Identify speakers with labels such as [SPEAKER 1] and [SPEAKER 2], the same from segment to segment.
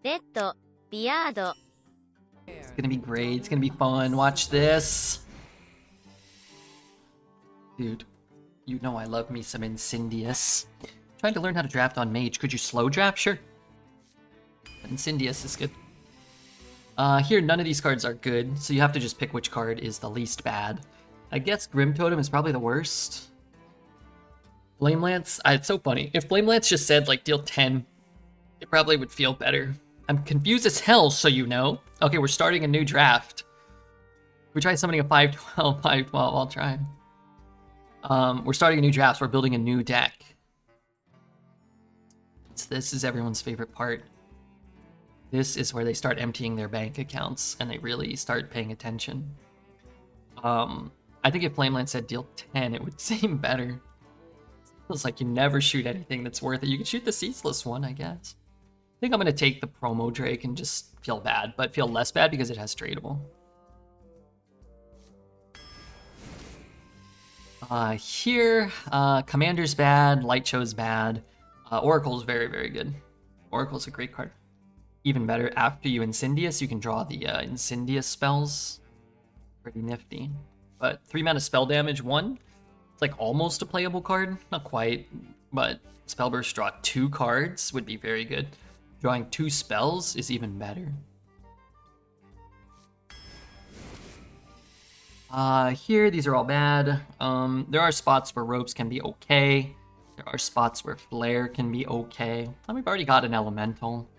[SPEAKER 1] Redbeard.
[SPEAKER 2] It's gonna be great. It's gonna be fun. Watch this. Dude, you know I love me some Incendious. Trying to learn how to draft on Mage. Could you slow draft? Sure. Incendious is good. Here, none of these cards are good, so you have to just pick which card is the least bad. I guess Grim Totem is probably the worst. Flame Lance? It's so funny. If Flame Lance just said, like, deal 10, it probably would feel better. I'm confused as hell, so you know. Okay, we're starting a new draft. We try summoning a 5/12, 5/12, I'll try. We're starting a new draft, so we're building a new deck. This is everyone's favorite part. This is where they start emptying their bank accounts, and they really start paying attention. I think if Flameland said deal 10, it would seem better. Feels like you never shoot anything that's worth it. You can shoot the Ceaseless one, I guess. I think I'm going to take the Promo Drake and just feel bad, but feel less bad because it has tradable. Here, Commander's bad, Light Show's bad, Oracle's very, very good. Oracle's a great card. Even better, after you Incendious, you can draw the Incendious spells. Pretty nifty. But 3 mana spell damage, 1. It's like almost a playable card. Not quite, but Spellburst draw 2 cards would be very good. Drawing 2 spells is even better. Here, these are all bad. There are spots where Ropes can be okay. There are spots where Flare can be okay. We've already got an Elemental.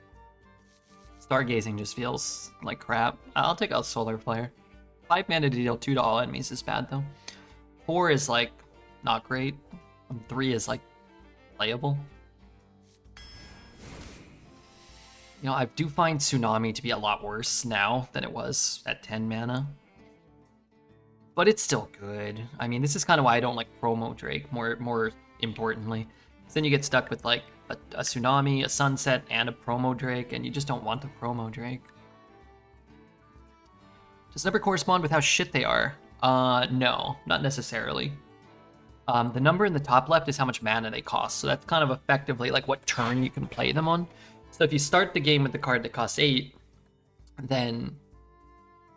[SPEAKER 2] Stargazing just feels like crap. I'll take out Solar Flare. 5 mana to deal 2 to all enemies is bad, though. 4 is, like, not great. 3 is, like, playable. You know, I do find Tsunami to be a lot worse now than it was at 10 mana. But it's still good. I mean, this is kind of why I don't like Promo Drake, more importantly. Then you get stuck with, like, a Tsunami, a Sunset, and a Promo Drake, and you just don't want the Promo Drake. Does number correspond with how shit they are? No, not necessarily. The number in the top left is how much mana they cost, so that's kind of effectively, like, what turn you can play them on. So if you start the game with the card that costs 8, then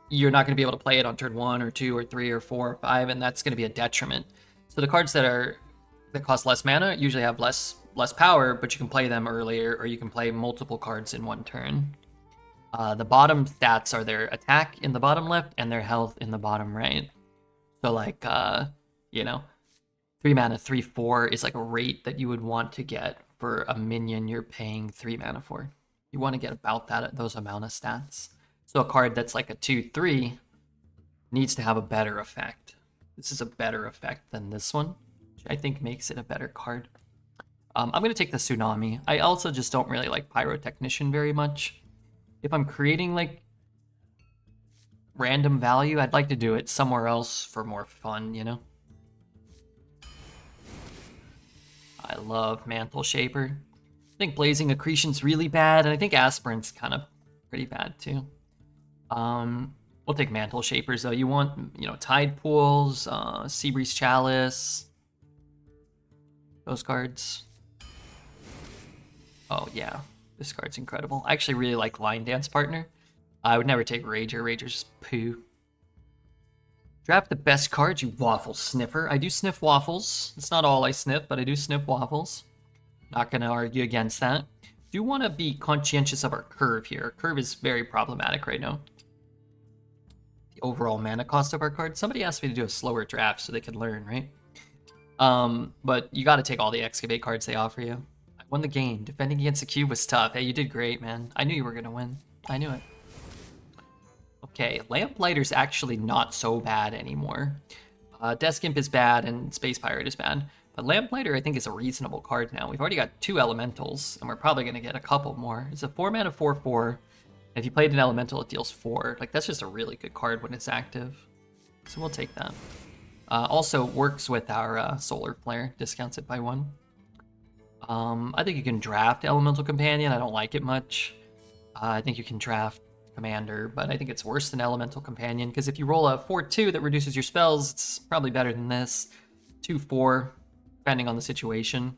[SPEAKER 2] you're not going to be able to play it on turn 1 or 2 or 3 or 4 or 5, and that's going to be a detriment. So the cards that cost less mana usually have less power, but you can play them earlier, or you can play multiple cards in one turn. The bottom stats are their attack in the bottom left and their health in the bottom right. So, like, you know, 3 mana, 3/4 is like a rate that you would want to get for a minion you're paying 3 mana for. You want to get about those amount of stats. So a card that's like a 2/3 needs to have a better effect. This is a better effect than this one, which I think makes it a better card. I'm going to take the Tsunami. I also just don't really like Pyrotechnician very much. If I'm creating, like, random value, I'd like to do it somewhere else for more fun, you know? I love Mantle Shaper. I think Blazing Accretion's really bad, and I think Aspirant's kind of pretty bad, too. We'll take Mantle Shapers, though. You want, you know, Tide Pools, Seabreeze Chalice, those cards. Oh, yeah. This card's incredible. I actually really like Line Dance Partner. I would never take Rager. Rager's just poo. Draft the best cards, you waffle sniffer. I do sniff waffles. It's not all I sniff, but I do sniff waffles. Not going to argue against that. Do want to be conscientious of our curve here. Our curve is very problematic right now. The overall mana cost of our cards. Somebody asked me to do a slower draft so they could learn, right? But you got to take all the Excavate cards they offer you. I won the game. Defending against the cube was tough. Hey, you did great, man. I knew you were going to win. I knew it. Okay, Lamplighter's actually not so bad anymore. Desk Imp is bad and Space Pirate is bad. But Lamplighter, I think, is a reasonable card now. We've already got 2 Elementals, and we're probably going to get a couple more. It's a 4 mana 4/4. If you played an Elemental, it deals 4. Like, that's just a really good card when it's active. So we'll take that. Also works with our Solar Flare, discounts it by 1. I think you can draft Elemental Companion. I don't like it much. I think you can draft Commander, but I think it's worse than Elemental Companion, because if you roll a 4/2 that reduces your spells, it's probably better than this. 2/4, depending on the situation.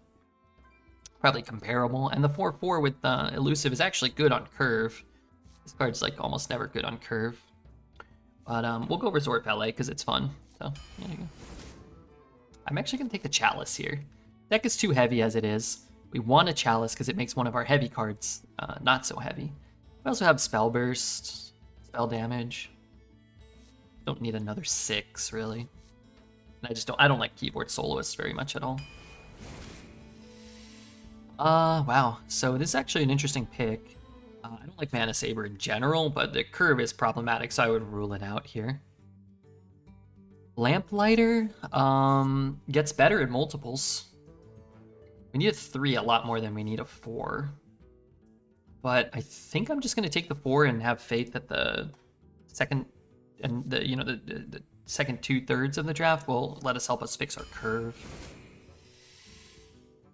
[SPEAKER 2] probably comparable. And the 4/4 with Elusive is actually good on curve. This card's like almost never good on curve. But we'll go Resort Valet because it's fun. So there you go. I'm actually going to take the Chalice here. Deck is too heavy as it is. We want a Chalice because it makes one of our heavy cards not so heavy. We also have Spell Burst, Spell Damage. Don't need another 6, really. And I don't like Keyboard Soloist very much at all. Wow. So this is actually an interesting pick. I don't like Mana Saber in general, but the curve is problematic, so I would rule it out here. Lamplighter gets better at multiples. We need a 3 a lot more than we need a 4. But I think I'm just going to take the 4 and have faith that the second and the second 2/3 of the draft will let us help us fix our curve.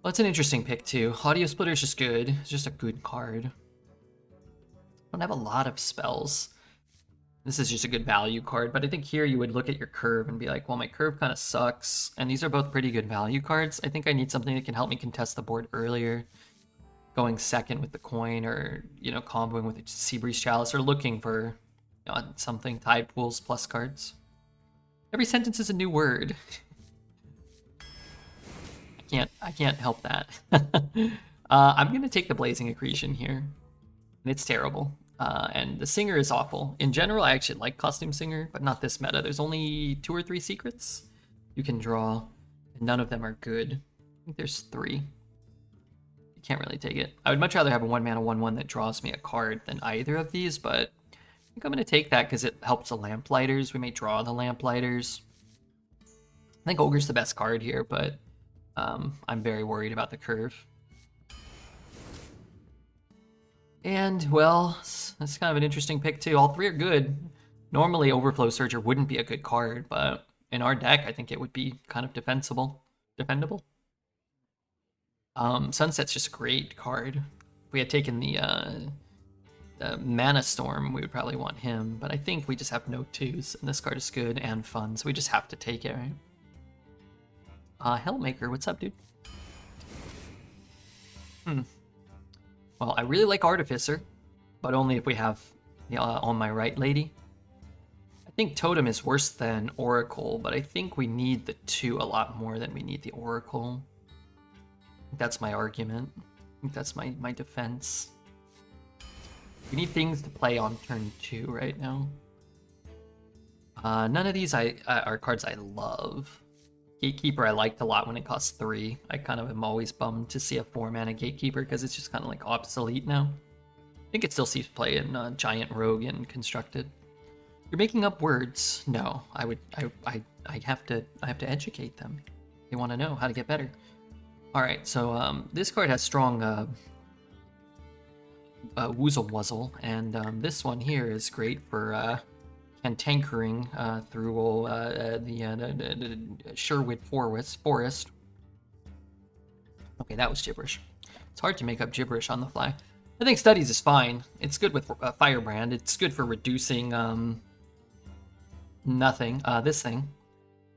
[SPEAKER 2] Well, that's an interesting pick too. Audio Splitter is just good. It's just a good card. I don't have a lot of spells. This is just a good value card, but I think here you would look at your curve and be like, well, my curve kind of sucks, and these are both pretty good value cards. I think I need something that can help me contest the board earlier, going second with the coin, or, comboing with the Seabreeze Chalice, or looking for something, Tide Pools plus cards. Every sentence is a new word. I can't help that. I'm going to take the Blazing Accretion here, and it's terrible. And the Singer is awful. In general, I actually like Costume Singer, but not this meta. There's only 2 or 3 secrets you can draw, and none of them are good. I think there's 3. You can't really take it. I would much rather have a 1-mana 1/1 that draws me a card than either of these, but I think I'm going to take that because it helps the Lamplighters. We may draw the Lamplighters. I think Ogre's the best card here, but I'm very worried about the curve. And, well, that's kind of an interesting pick, too. All 3 are good. Normally, Overflow Surger wouldn't be a good card, but in our deck, I think it would be kind of defendable. Sunset's just a great card. If we had taken the Mana Storm, we would probably want him, but I think we just have no 2s, and this card is good and fun, so we just have to take it, right? Hellmaker, what's up, dude? Well, I really like Artificer, but only if we have On My Right Lady. I think Totem is worse than Oracle, but I think we need the 2 a lot more than we need the Oracle. I think that's my argument. I think that's my defense. We need things to play on turn 2 right now. None of these are cards I love. Gatekeeper I liked a lot when it cost 3. I kind of am always bummed to see a 4-mana Gatekeeper because it's just kind of like obsolete now. I think it still sees play in Giant Rogue and Constructed. You're making up words. No, I have to educate them. They want to know how to get better. All right, so this card has strong Woozle Wuzzle, and this one here is great for cantankering through the Sherwood Forest. Okay, that was gibberish. It's hard to make up gibberish on the fly. I think Studies is fine. It's good with Firebrand. It's good for reducing nothing. This thing.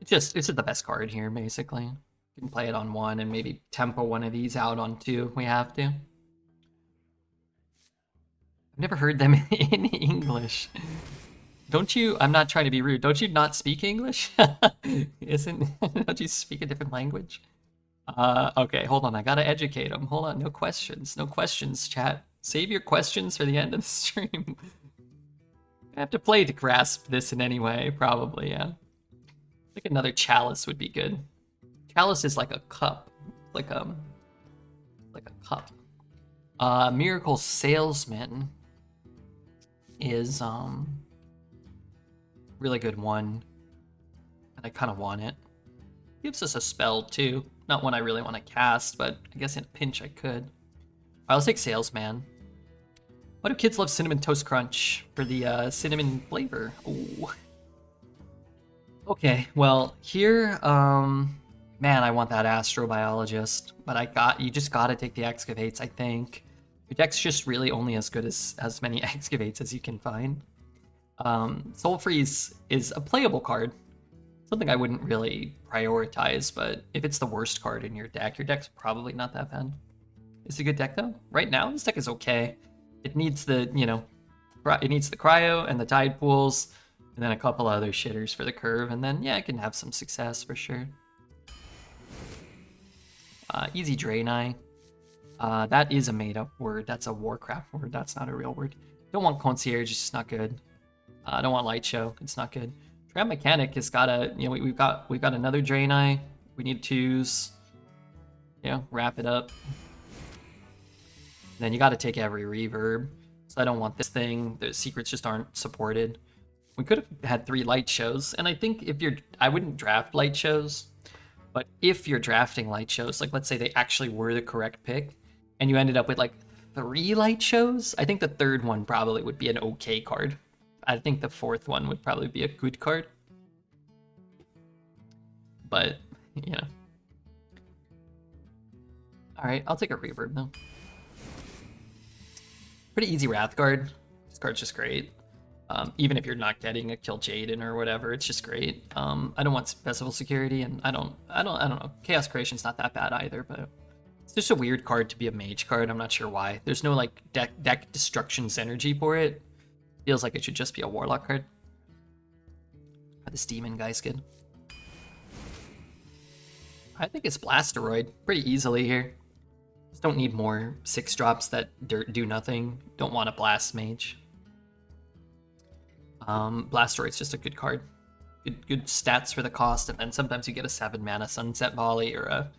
[SPEAKER 2] It's just the best card here, basically. You can play it on 1 and maybe tempo one of these out on 2 if we have to. I've never heard them in English. Don't you, I'm not trying to be rude, don't you not speak English? Don't you speak a different language? Okay, hold on, I gotta educate them. Hold on, no questions, chat. Save your questions for the end of the stream. I have to play to grasp this in any way, probably, yeah. I think another Chalice would be good. Chalice is like a cup, like a cup. Miracle Salesman is really good one, and I kind of want it. Gives us a spell too, not one I really want to cast, but I guess in a pinch I could. All right, let's take Salesman. Why do kids love Cinnamon Toast Crunch? For the cinnamon flavor. Ooh. Okay, well here, man, I want that Astrobiologist, but you just gotta take the Excavates, I think. Your deck's just really only as good as many Excavates as you can find. Soul Freeze is a playable card. Something I wouldn't really prioritize, but if it's the worst card in your deck's probably not that bad. Is it a good deck though? Right now, this deck is okay. It needs the, it needs the cryo and the tide pools, and then a couple other shitters for the curve, and then yeah, it can have some success for sure. Easy Draenei. That is a made-up word. That's a Warcraft word. That's not a real word. Don't want Concierge. It's just not good. I don't want Light Show. It's not good. Trap Mechanic has got a, we've got another Draenei. We need twos. Wrap it up. Then you got to take every reverb. So I don't want this thing. The secrets just aren't supported. We could have had 3 light shows, and I think I wouldn't draft light shows, but if you're drafting light shows, like let's say they actually were the correct pick, and you ended up with like 3 light shows, I think the 3rd one probably would be an okay card. I think the 4th one would probably be a good card. But, Alright, I'll take a reverb though. Pretty easy Wrath guard. This card's just great. Even if you're not getting a Kill Jaden or whatever, it's just great. I don't want Festival Security, and I don't know. Chaos Creation's not that bad either, but it's just a weird card to be a mage card. I'm not sure why. There's no like deck destruction synergy for it. Feels like it should just be a Warlock card. This Demon guy's good. I think it's Blasteroid pretty easily here. Just don't need more 6 drops that do nothing. Don't want a Blast Mage. Blasteroid's just a good card. Good stats for the cost, and then sometimes you get a 7 mana Sunset Volley or a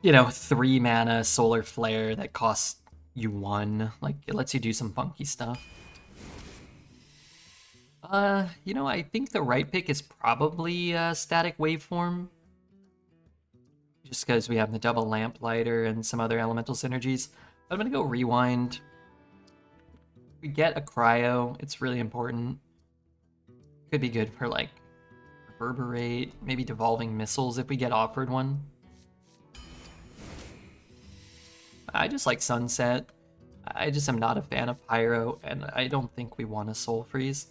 [SPEAKER 2] 3 mana Solar Flare that costs you 1. Like, it lets you do some funky stuff. I think the right pick is probably Static Waveform. Just because we have the double Lamplighter and some other elemental synergies. I'm gonna go Rewind. We get a cryo, it's really important. Could be good for like Reverberate, maybe Devolving Missiles if we get offered one. I just like Sunset. I just am not a fan of Pyro, and I don't think we want a Soul Freeze.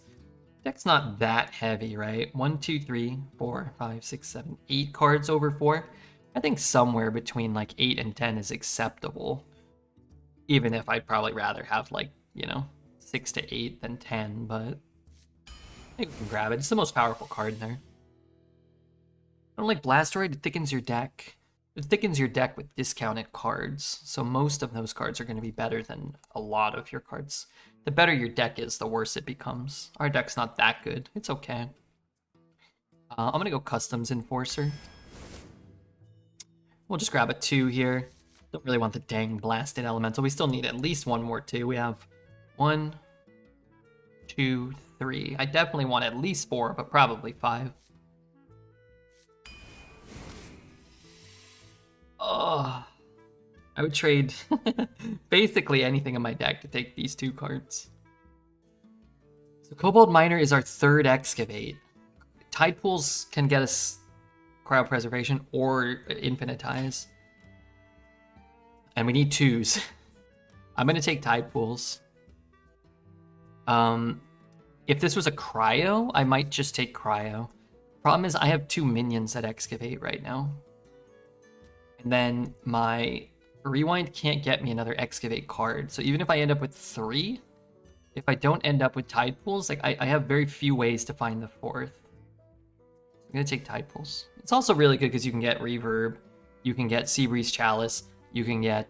[SPEAKER 2] Deck's not that heavy, right? 1, 2, 3, 4, 5, 6, 7, 8 cards over 4. I think somewhere between like 8 and 10 is acceptable. Even if I'd probably rather have like, 6 to 8 than 10, but I think we can grab it. It's the most powerful card in there. I don't like Blastoid. It thickens your deck. It thickens your deck with discounted cards. So most of those cards are going to be better than a lot of your cards. The better your deck is, the worse it becomes. Our deck's not that good. It's okay. I'm going to go Customs Enforcer. We'll just grab a 2 here. Don't really want the dang Blasted Elemental. We still need at least one more 2. We have 1, 2, 3. I definitely want at least 4, but probably 5. Oh, I would trade basically anything in my deck to take these 2 cards. So Cobalt Miner is our 3rd Excavate. Tide Pools can get us Cryopreservation or Infinitize. And we need 2s. I'm going to take Tide Pools. If this was a Cryo, I might just take Cryo. Problem is I have 2 minions that Excavate right now. And then my Rewind can't get me another Excavate card. So even if I end up with 3, if I don't end up with Tide Pools, like I have very few ways to find the 4th. I'm going to take Tide Pools. It's also really good because you can get Reverb, you can get Seabreeze Chalice, you can get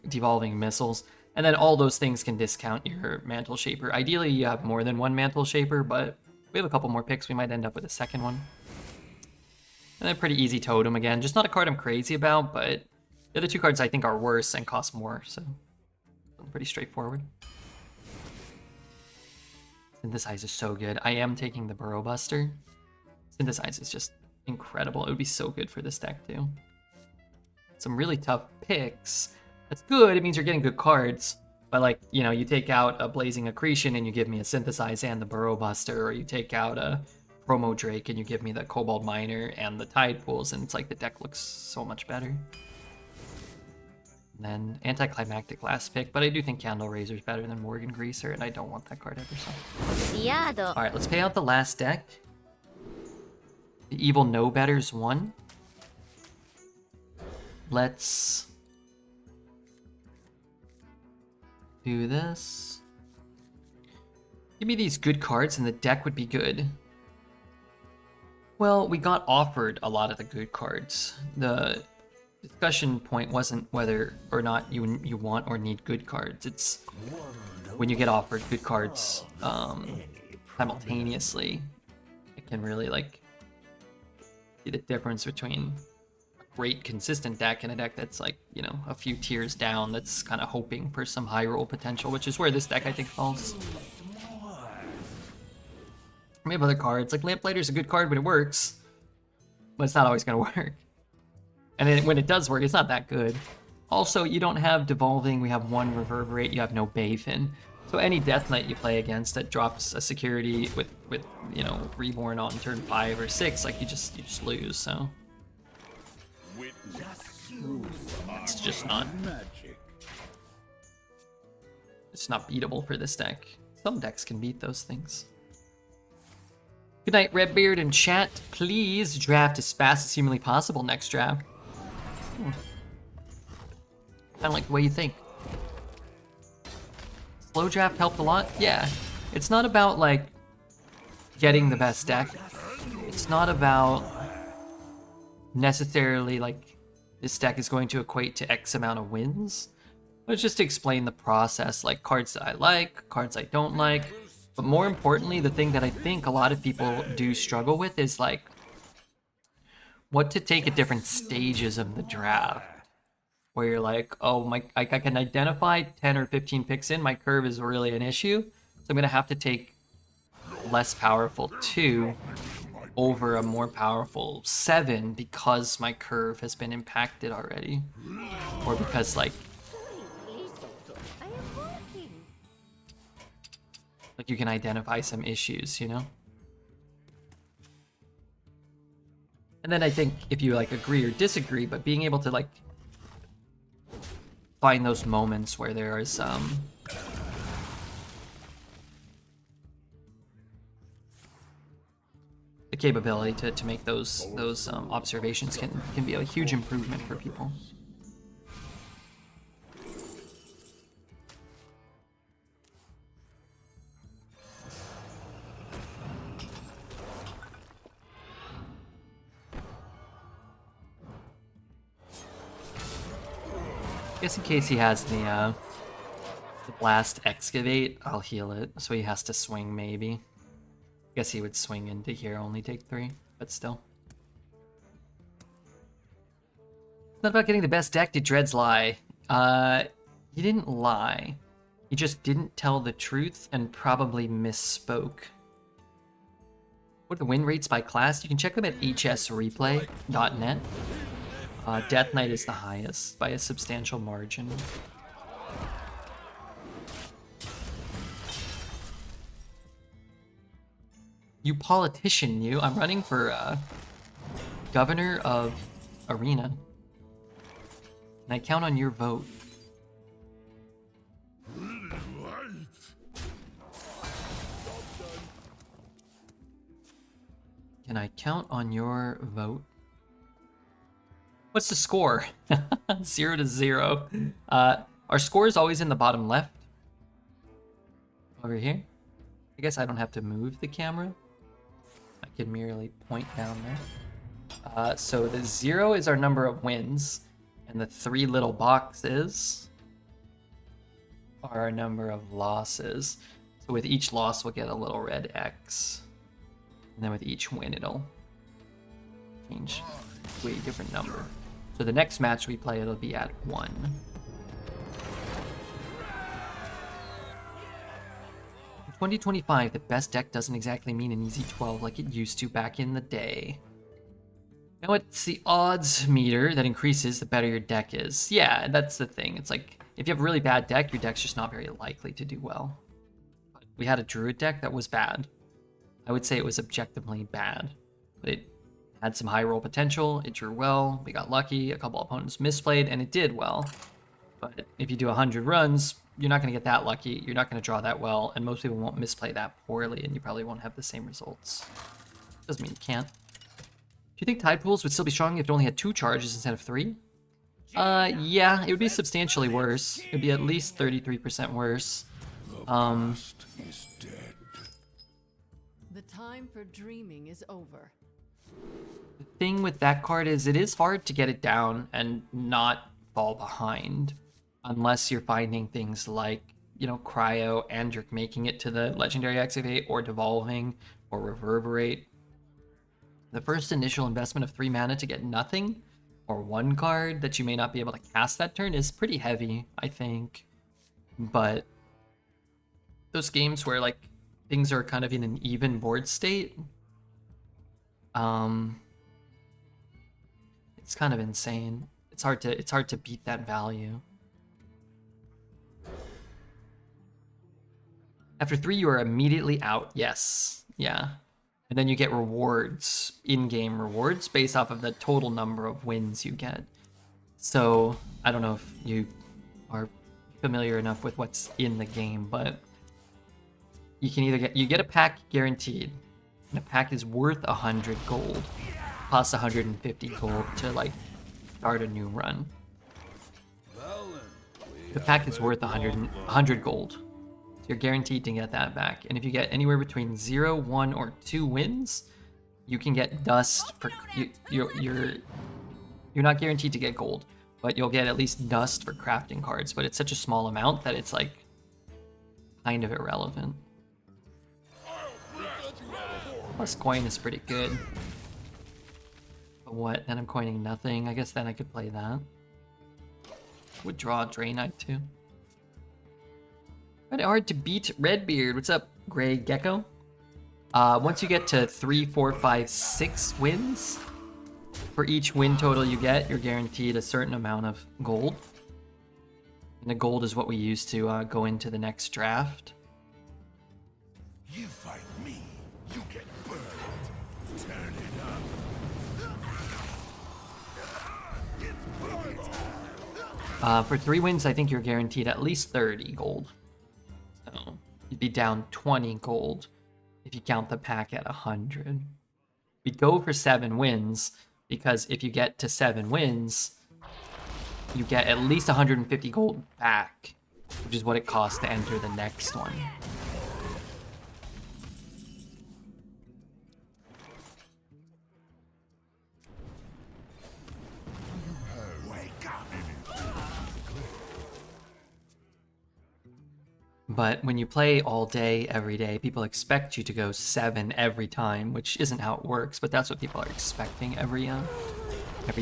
[SPEAKER 2] Devolving Missiles, and then all those things can discount your Mantle Shaper. Ideally, you have more than one Mantle Shaper, but we have a couple more picks. We might end up with a second one. And then pretty easy Totem again. Just not a card I'm crazy about, but the other 2 cards I think are worse and cost more, so pretty straightforward. Synthesize is so good. I am taking the Burrow Buster. Synthesize is just incredible. It would be so good for this deck too. Some really tough picks. That's good. It means you're getting good cards. But like, you take out a Blazing Accretion and you give me a Synthesize and the Burrow Buster, or you take out a Promo Drake and you give me the Cobalt Miner and the Tide Pools, and it's like the deck looks so much better. And then Anticlimactic last pick, but I do think Candle Razor is better than Morgan Greaser, and I don't want that card ever so. Alright, let's pay out the last deck. The Evil No Betters 1. Let's Do this. Give me these good cards and the deck would be good. Well, we got offered a lot of the good cards. The discussion point wasn't whether or not you want or need good cards. It's when you get offered good cards simultaneously, it can really like see the difference between a great consistent deck and a deck that's like, you know, a few tiers down that's kind of hoping for some high roll potential, which is where this deck I think falls. We have other cards, like Lamplighter's a good card when it works, but it's not always going to work. And then when it does work, it's not that good. Also, you don't have Devolving, we have one Reverberate, you have no Bayfin. So any Death Knight you play against that drops a security with you know, Reborn on turn 5 or 6, like you just lose, so. It's just not... It's not beatable for this deck. Some decks can beat those things. Good night, Redbeard in chat. Please draft as fast as humanly possible next draft. Kind of like the way you think. Slow draft helped a lot? Yeah. It's not about, like, getting the best deck. It's not about necessarily, like, this deck is going to equate to X amount of wins. But it's just to explain the process, like cards that I like, cards I don't like. But more importantly, the thing that I think a lot of people do struggle with is like what to take at different stages of the draft. Where you're like, oh, I can identify 10 or 15 picks in, my curve is really an issue. So I'm going to have to take less powerful 2 over a more powerful 7 because my curve has been impacted already. Or because like you can identify some issues, you know? And then I think if you like agree or disagree, but being able to like find those moments where there is the capability to make those observations can be a huge improvement for people. I guess in case he has the blast excavate, I'll heal it, so he has to swing maybe. I guess he would swing into here, only take 3, but still. It's not about getting the best deck, did Dreads lie? He didn't lie. He just didn't tell the truth and probably misspoke. What are the win rates by class? You can check them at hsreplay.net. Death Knight is the highest by a substantial margin. You politician, you. I'm running for governor of Arena. And I count on your vote. Can I count on your vote? What's the score? 0-0. Our score is always in the bottom left. Over here. I guess I don't have to move the camera. I can merely point down there. So the 0 is our number of wins, and the 3 little boxes are our number of losses. So with each loss, we'll get a little red X. And then with each win, it'll change to a different number. So the next match we play, it'll be at 1. In 2025, the best deck doesn't exactly mean an easy 12 like it used to back in the day. Now it's the odds meter that increases the better your deck is. Yeah, that's the thing. It's like, if you have a really bad deck, your deck's just not very likely to do well. We had a Druid deck that was bad. I would say it was objectively bad, but it had some high roll potential, it drew well, we got lucky, a couple opponents misplayed, and it did well. But if you do 100 runs, you're not going to get that lucky, you're not going to draw that well, and most people won't misplay that poorly, and you probably won't have the same results. Doesn't mean you can't. Do you think Tide Pools would still be strong if it only had 2 charges instead of 3? Yeah, it would be substantially worse. It'd be at least 33% worse.
[SPEAKER 1] Is dead.
[SPEAKER 3] The time for dreaming is over.
[SPEAKER 2] The thing with that card is it is hard to get it down and not fall behind unless you're finding things like, you know, cryo and you're making it to the legendary Excavate or devolving or reverberate. The first initial investment of 3 mana to get nothing or 1 card that you may not be able to cast that turn is pretty heavy, I think. But those games where like things are kind of in an even board state, it's kind of insane. It's hard to beat that value. After 3, you are immediately out. Yes, yeah. And then you get rewards, in-game rewards, based off of the total number of wins you get. So I don't know if you are familiar enough with what's in the game, but you can either get a pack guaranteed, and a pack is worth 100 gold, plus 150 gold to like start a new run. The pack is worth 100 gold. So you're guaranteed to get that back. And if you get anywhere between 0, 1, or 2 wins, you can get dust for you're not guaranteed to get gold, but you'll get at least dust for crafting cards. But it's such a small amount that it's like kind of irrelevant. Plus coin is pretty good. But what? Then I'm coining nothing. I guess then I could play that. Would draw Draenite too. Quite hard to beat Redbeard. What's up, Gray Gecko? Once you get to 3, 4, 5, 6 wins, for each win total you get, you're guaranteed a certain amount of gold. And the gold is what we use to go into the next draft.
[SPEAKER 1] You fight me, you get burned. Turn it up.
[SPEAKER 2] For 3 wins, I think you're guaranteed at least 30 gold. So you'd be down 20 gold if you count the pack at 100. We go for 7 wins because if you get to 7 wins, you get at least 150 gold back, which is what it costs to enter the next one. But when you play all day, every day, people expect you to go 7 every time, which isn't how it works, but that's what people are expecting every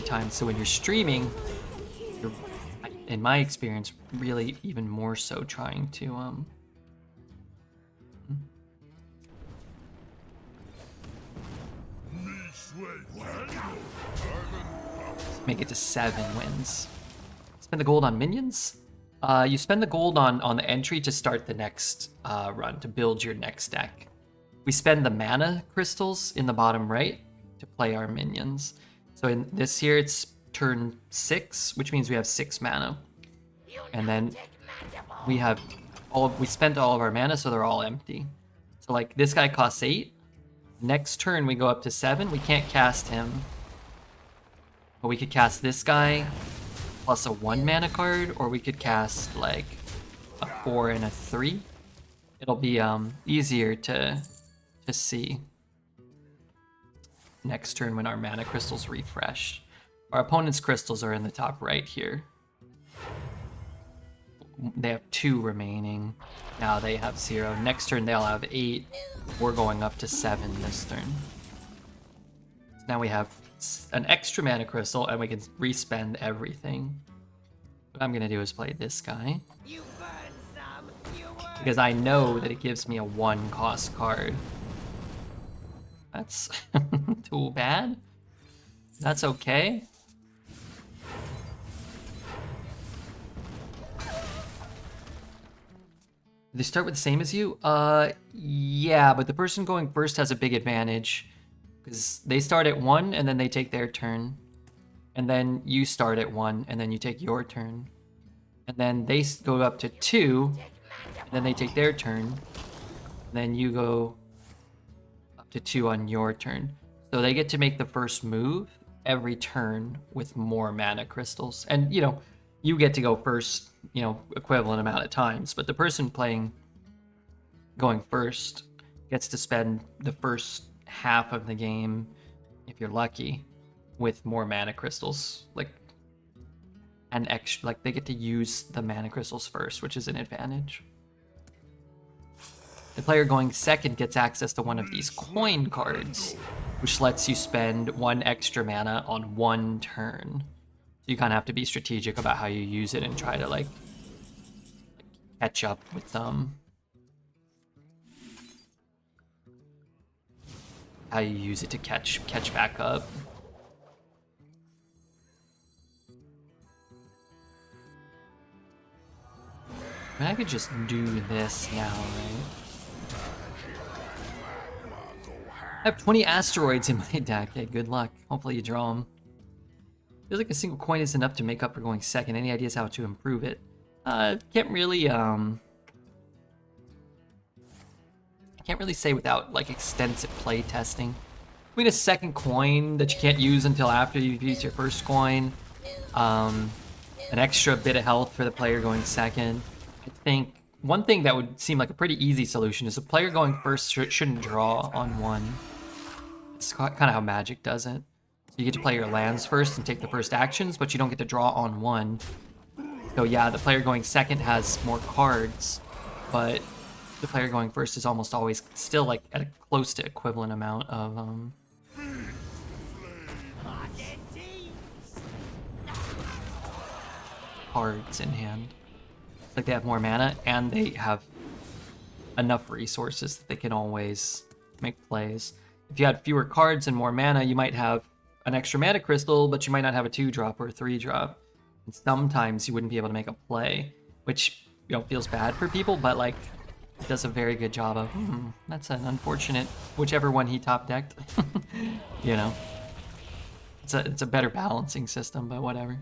[SPEAKER 2] time. So when you're streaming, you're, in my experience, really even more so trying to make it to 7 wins. Spend the gold on minions? You spend the gold on the entry to start the next run, to build your next deck. We spend the mana crystals in the bottom right to play our minions. So in this here, it's turn 6, which means we have 6 mana. And then we spent all of our mana, so they're all empty. So like this guy costs 8. Next turn we go up to 7. We can't cast him, but we could cast this guy plus a 1 mana card, or we could cast like a 4 and a 3. It'll be easier to see next turn when our mana crystals refresh. Our opponent's crystals are in the top right here. They have 2 remaining. Now they have 0. Next turn they'll have 8. We're going up to 7 this turn. So now we have an extra mana crystal and we can respend everything. What I'm gonna do is play this guy, because I know that it gives me a 1 cost card. That's too bad. That's okay. They start with the same as you? Yeah, but the person going first has a big advantage, because they start at 1 and then they take their turn. And then you start at 1 and then you take your turn. And then they go up to 2 and then they take their turn. And then you go up to 2 on your turn. So they get to make the first move, every turn with more mana crystals. And, you know, you get to go first, you know, equivalent amount of times, but the person going first gets to spend the first half of the game, if you're lucky, with more mana crystals. Like, and extra, like, they get to use the mana crystals first, which is an advantage. The player going second gets access to one of these coin cards, which lets you spend 1 extra mana on 1 turn. So you kind of have to be strategic about how you use it and try to, like, catch up with how you use it to catch back up. I mean, I could just do this now, right? I have 20 asteroids in my deck. Hey, good luck. Hopefully you draw them. Feels like a single coin is enough to make up for going second. Any ideas how to improve it? Can't really say without like extensive play testing. I mean, a second coin that you can't use until after you've used your first coin. An extra bit of health for the player going second. I think one thing that would seem like a pretty easy solution is a player going first shouldn't draw on 1. It's kind of how Magic does it. So you get to play your lands first and take the first actions, but you don't get to draw on 1. So yeah, the player going second has more cards, but the player going first is almost always still like at a close to equivalent amount of cards in hand. Like they have more mana and they have enough resources that they can always make plays. If you had fewer cards and more mana, you might have an extra mana crystal, but you might not have a 2-drop or a 3-drop. And sometimes you wouldn't be able to make a play, which, you know, feels bad for people, but like it does a very good job of, that's an unfortunate, whichever one he top decked. You know, it's a better balancing system, but whatever.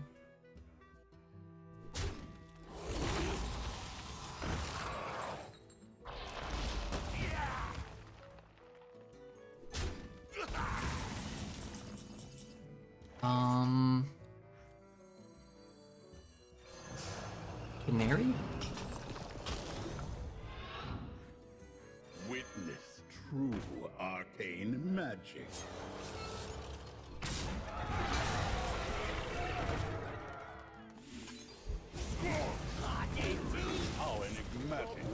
[SPEAKER 2] Canary?
[SPEAKER 1] Witness true arcane magic. How enigmatic.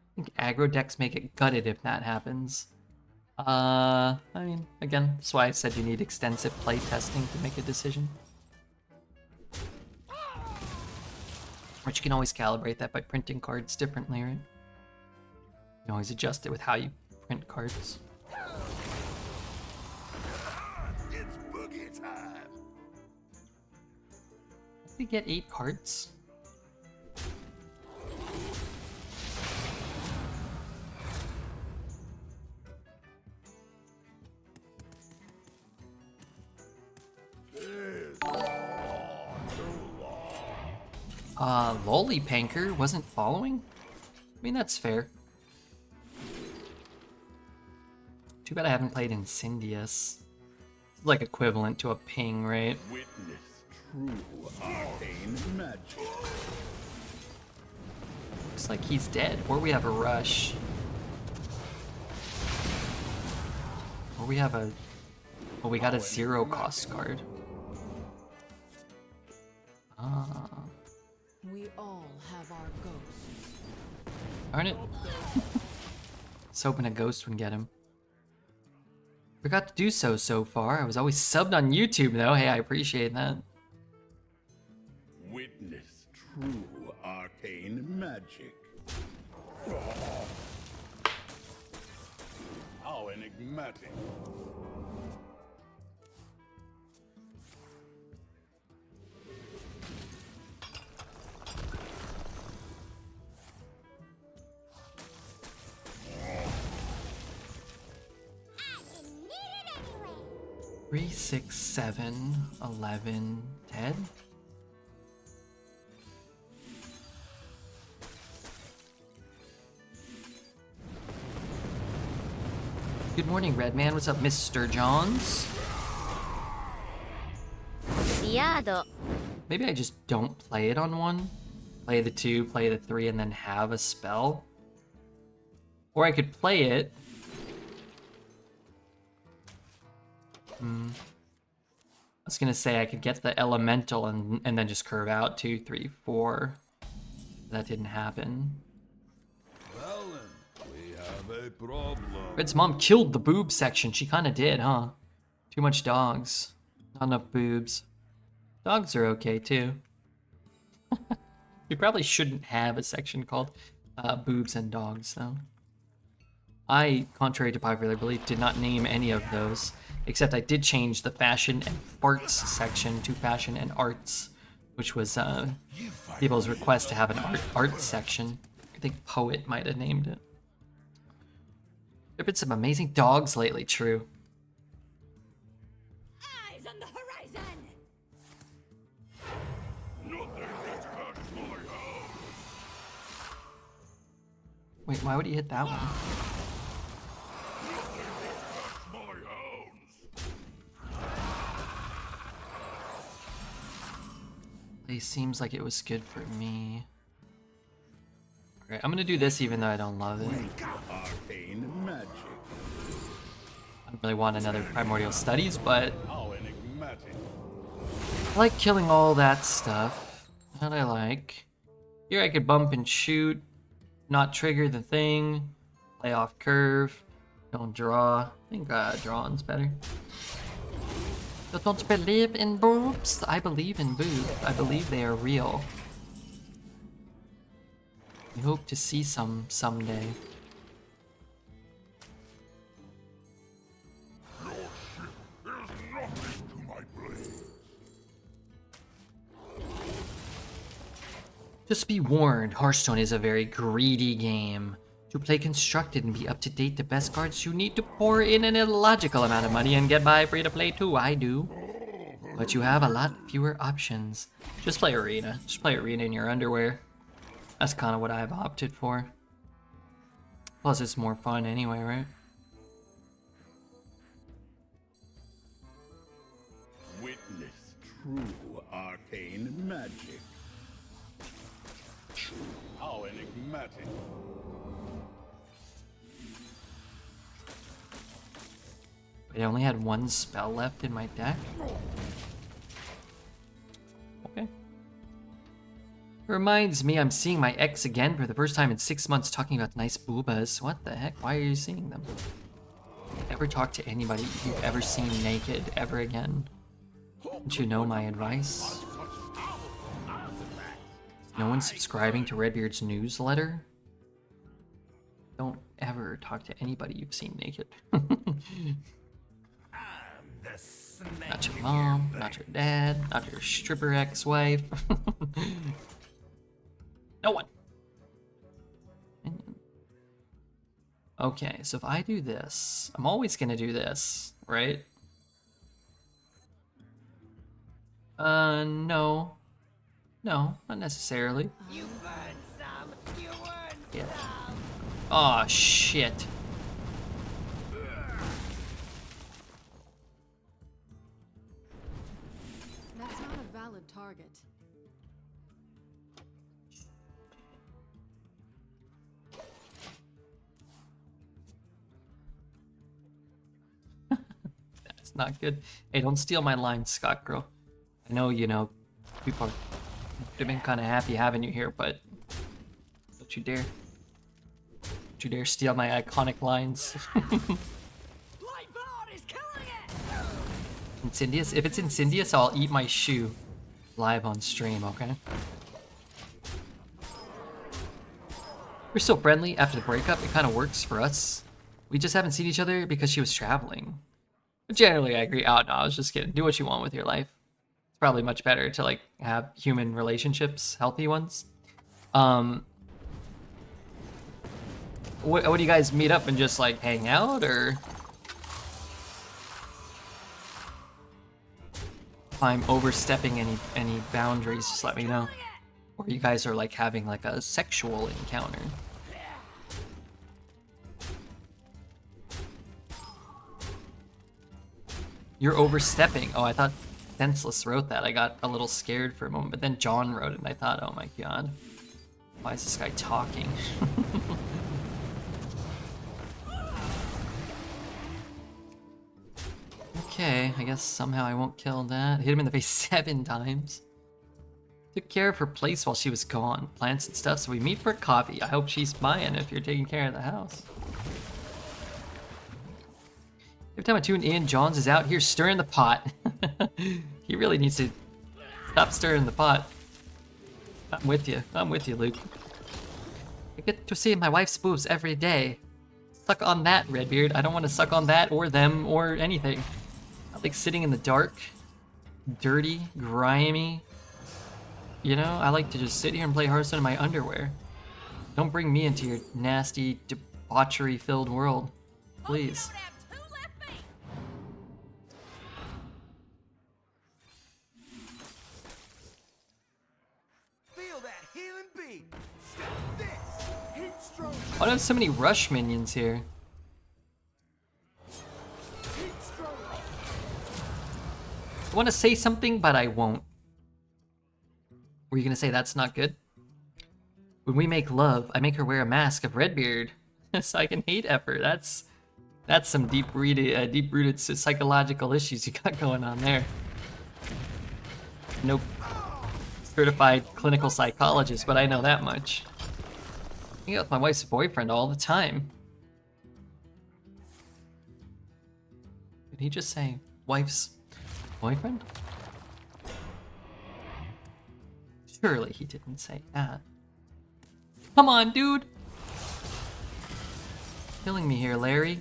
[SPEAKER 2] I think aggro decks make it gutted if that happens. I mean, again, that's why I said you need extensive play testing to make a decision. But you can always calibrate that by printing cards differently, right? You can always adjust it with how you print cards.
[SPEAKER 1] It's boogie time.
[SPEAKER 2] Did we get 8 cards? Lollypanker wasn't following? I mean, that's fair. Too bad I haven't played Incendious. It's like equivalent to a ping, right?
[SPEAKER 1] Witness true arcane magic.
[SPEAKER 2] Looks like he's dead. Or we have a rush. Or we have a... Oh, we got a 0 cost card. Ah.
[SPEAKER 3] We all have our ghosts.
[SPEAKER 2] Darn it. Just hoping a ghost would get him. Forgot to do so far. I was always subbed on YouTube though. Hey, I appreciate that.
[SPEAKER 1] Witness true arcane magic. How enigmatic.
[SPEAKER 2] Three, 6, 7, 11, 10. Good morning, Redman. What's up, Mr. Johns? Maybe I just don't play it on 1. Play the 2, play the 3, and then have a spell. Or I could play it. I was gonna say I could get the elemental and then just curve out 2, 3, 4. That didn't happen.
[SPEAKER 1] Valen, we have a problem.
[SPEAKER 2] Red's mom killed the boob section. She kind of did, huh? Too much dogs. Not enough boobs. Dogs are okay, too. We probably shouldn't have a section called boobs and dogs, though. I, contrary to popular belief, did not name any of those, except I did change the fashion and farts section to fashion and arts, which was people's request to have an art section. I think Poet might have named it. There have been some amazing dogs lately, true.
[SPEAKER 4] Eyes on the horizon.
[SPEAKER 2] Wait, why would he hit that one? It seems like it was good for me. Alright, I'm gonna do this even though I don't love it.
[SPEAKER 1] Arcane magic.
[SPEAKER 2] I don't really want another Primordial Studies, but
[SPEAKER 1] How enigmatic.
[SPEAKER 2] I like killing all that stuff. That I like. Here I could bump and shoot, not trigger the thing, play off curve, don't draw. I think drawing's better. You don't believe in boobs? I believe in boobs. I believe they are real. We hope to see some someday. Just be warned, Hearthstone is a very greedy game. To play constructed and be up to date the best cards, you need to pour in an illogical amount of money and get by free to play too. I do. But you have a lot fewer options. Just play Arena. Just play Arena in your underwear. That's kind of what I've opted for. Plus it's more fun anyway, right?
[SPEAKER 1] Witness true arcane magic. How enigmatic.
[SPEAKER 2] I only had 1 spell left in my deck. Okay. Reminds me I'm seeing my ex again for the first time in 6 months talking about nice boobas. What the heck? Why are you seeing them? Never talk to anybody you've ever seen naked ever again. Don't you know my advice? No one's subscribing to Redbeard's newsletter? Don't ever talk to anybody you've seen naked. Not your mom, not your dad, not your stripper ex-wife. No one. Okay, so if I do this, I'm always gonna do this, right? No. No, not necessarily.
[SPEAKER 4] You burn some. You burn
[SPEAKER 2] Yeah. Aw, shit.
[SPEAKER 3] That's not a valid target.
[SPEAKER 2] That's not good. Hey, don't steal my line, Scott Girl. I know, you know, people have been kind of happy having you here, but don't you dare. Don't you dare steal my iconic lines.
[SPEAKER 4] Lightboard is killing it.
[SPEAKER 2] Incendious? If it's Incendious, I'll eat my shoe live on stream, okay? We're still friendly after the breakup. It kind of works for us. We just haven't seen each other because she was traveling. But generally, I agree. Oh, no, I was just kidding. Do what you want with your life. It's probably much better to, like, have human relationships, healthy ones. What do you guys meet up and just, like, hang out, or? If I'm overstepping any boundaries, just let me know. Or you guys are, like, having, like, a sexual encounter. You're overstepping. Oh, I thought Senseless wrote that. I got a little scared for a moment, but then John wrote it, and I thought, oh my god. Why is this guy talking? Okay, I guess somehow I won't kill that. Hit him in the face 7 times. Took care of her place while she was gone. Plants and stuff, so we meet for coffee. I hope she's buying if you're taking care of the house. Every time I tune in, Johns is out here stirring the pot. He really needs to stop stirring the pot. I'm with you. I'm with you, Luke. I get to see my wife's boobs every day. Suck on that, Redbeard. I don't want to suck on that or them or anything. I like sitting in the dark, dirty, grimy. You know, I like to just sit here and play Hearthstone in my underwear. Don't bring me into your nasty, debauchery-filled world. Please.
[SPEAKER 5] Feel that healing beat. Step this. Heat stroke.
[SPEAKER 2] Why do I have so many rush minions here?
[SPEAKER 5] Heat stroke.
[SPEAKER 2] I want to say something, but I won't. Were you gonna say that's not good? When we make love, I make her wear a mask of Redbeard, so I can hate effort. That's some deep-rooted psychological issues you got going on there. Nope. Certified clinical psychologist, but I know that much. I hang out with my wife's boyfriend all the time. Did he just say wife's boyfriend? Surely he didn't say that. Come on, dude! Killing me here, Larry.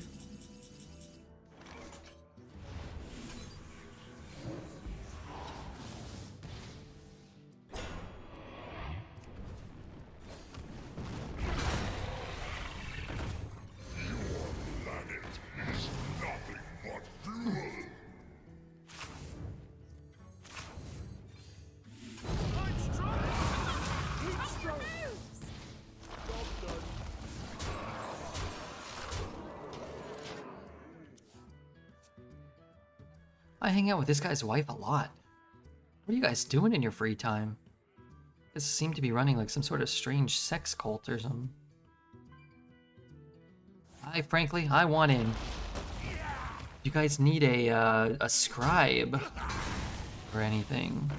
[SPEAKER 2] I hang out with this guy's wife a lot. What are you guys doing in your free time? This seem to be running like some sort of strange sex cult or something. Frankly, I want in. You guys need a scribe or anything?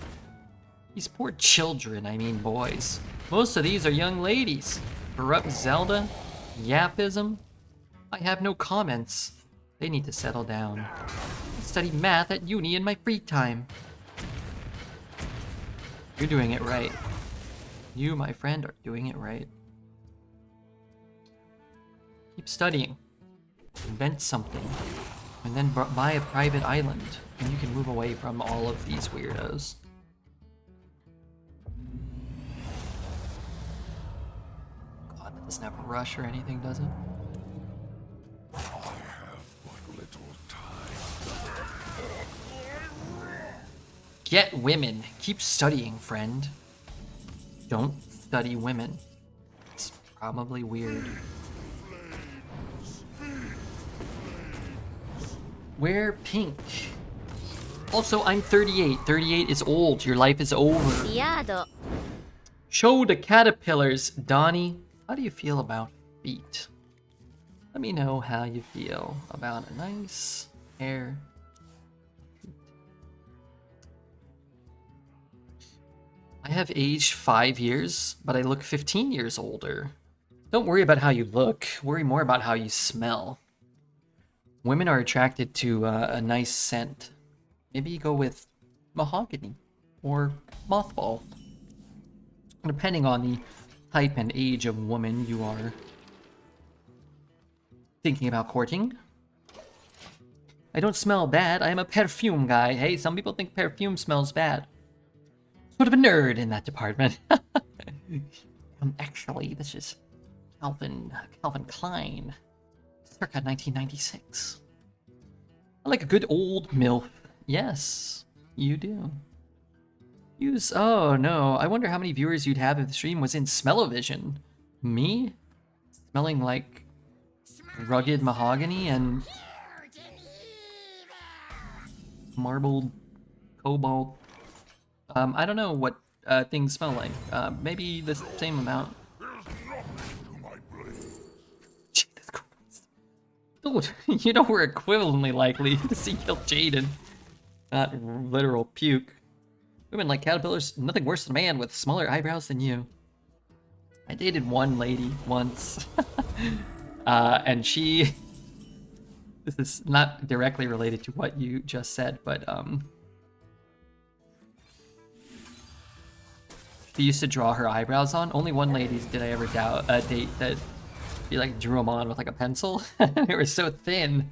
[SPEAKER 2] These poor children, I mean boys. Most of these are young ladies. Corrupt Zelda, Yapism. I have no comments. They need to settle down. I study math at uni in my free time. You're doing it right. You, my friend, are doing it right. Keep studying. Invent something. And then buy a private island. And you can move away from all of these weirdos. God, that doesn't have a rush or anything, does it?
[SPEAKER 1] I have but little time.
[SPEAKER 2] Get women. Keep studying, friend. Don't study women. It's probably weird. Wear pink. Also, I'm 38. 38 is old. Your life is over. Show the caterpillars. Donnie, how do you feel about feet? Let me know how you feel about a nice hair. I have aged 5 years, but I look 15 years older. Don't worry about how you look. Worry more about how you smell. Women are attracted to a nice scent. Maybe you go with mahogany or mothball. Depending on the type and age of woman you are thinking about courting. I don't smell bad. I am a perfume guy. Hey, some people think perfume smells bad. Sort of a nerd in that department. Actually, this is Calvin Klein. Circa 1996. I like a good old MILF. Yes, you do. Use. Oh no, I wonder how many viewers you'd have if the stream was in smell-o-vision. Me? Smelling like rugged mahogany and marbled cobalt. I don't know what things smell like. Maybe the same amount. Jesus Christ. Dude, you know we're equivalently likely to see kill Jaden. Not literal puke. Women like caterpillars, nothing worse than a man with smaller eyebrows than you. I dated one lady once, and she... This is not directly related to what you just said, but she used to draw her eyebrows on. Only one lady did I ever date that she like drew them on with like a pencil. They were so thin.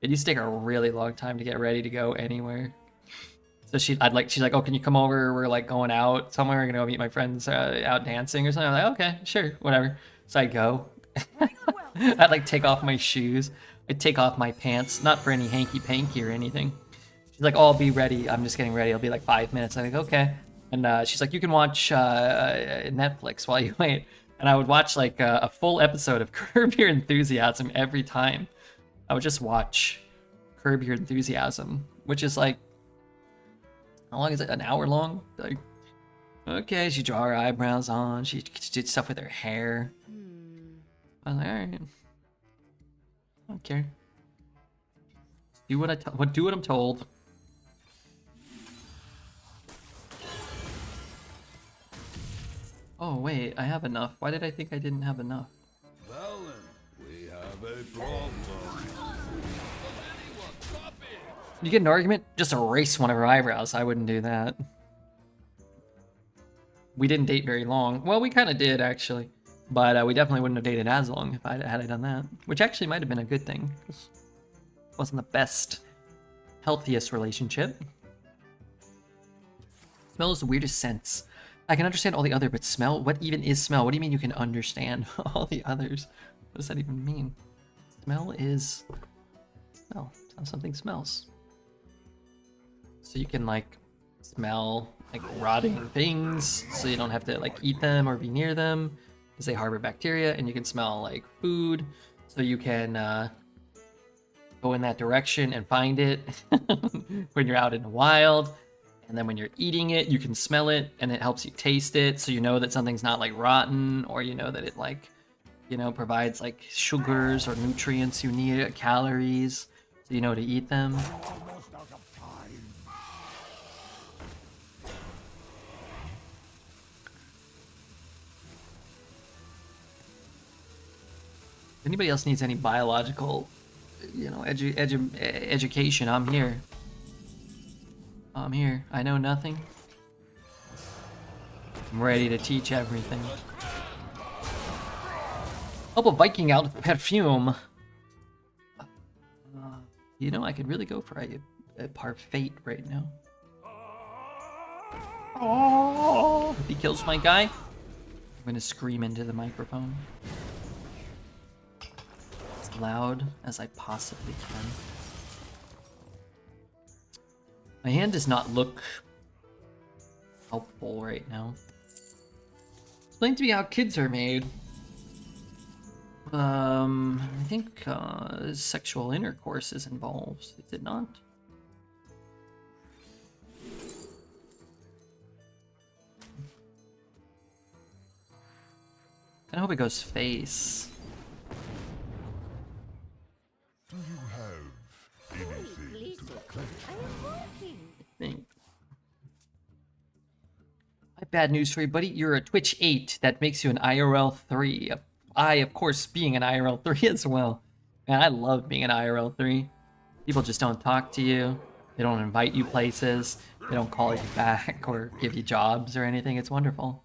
[SPEAKER 2] It used to take her a really long time to get ready to go anywhere. So she's like, oh, can you come over? We're like going out somewhere. We're gonna go meet my friends out dancing or something. I'm like, okay, sure, whatever. So I go. I'd like take off my shoes. I'd take off my pants, not for any hanky panky or anything. She's like, oh, I'll be ready. I'm just getting ready. It'll be like 5 minutes. I'm like, okay. And she's like, you can watch Netflix while you wait. And I would watch like a full episode of Curb Your Enthusiasm every time. I would just watch Curb Your Enthusiasm, which is like, how long is it? An hour long? Like, okay, she draw her eyebrows on. She did stuff with her hair. I was like, all right. I don't care. Do what I'm told. Oh wait, I have enough. Why did I think I didn't have enough?
[SPEAKER 1] Well then, we have a problem.
[SPEAKER 2] You get an argument? Just erase one of her eyebrows. I wouldn't do that. We didn't date very long. Well, we kind of did actually, but we definitely wouldn't have dated as long if I had done that. Which actually might have been a good thing. It wasn't the best, healthiest relationship. Smell is the weirdest sense. I can understand all the other, but smell? What even is smell? What do you mean you can understand all the others? What does that even mean? Smell is smell. How something smells. So you can like smell like rotting things, so you don't have to like eat them or be near them because they harbor bacteria, and you can smell like food, so you can go in that direction and find it when you're out in the wild. And then when you're eating it, you can smell it, and it helps you taste it, so you know that something's not like rotten, or you know that it like, you know, provides like sugars or nutrients you need, calories, so you know to eat them. If anybody else needs any biological, you know, education, I'm here. I'm here. I know nothing. I'm ready to teach everything. Help a Viking out with perfume. You know, I could really go for a parfait right now. Oh! If he kills my guy, I'm gonna scream into the microphone. As loud as I possibly can. My hand does not look helpful right now. Explain to me how kids are made. I think sexual intercourse is involved. Is it not? I hope it goes face.
[SPEAKER 1] Do you have anything to declare?
[SPEAKER 4] I am working.
[SPEAKER 2] Think. I have bad news for you, buddy. You're a Twitch 8. That makes you an IRL 3. I, of course, being an IRL 3 as well. Man, I love being an IRL 3. People just don't talk to you. They don't invite you places. They don't call you back or give you jobs or anything. It's wonderful.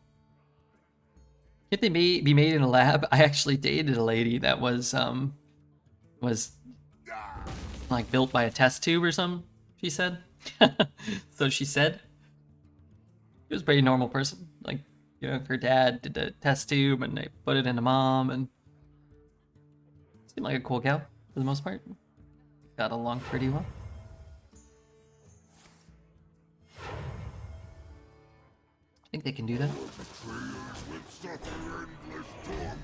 [SPEAKER 2] Can't they be made in a lab? I actually dated a lady that was like built by a test tube or something, she said. So she said. She was a pretty normal person. Like, you know, her dad did a test tube and they put it into mom, and seemed like a cool gal for the most part. Got along pretty well. I think they can do that.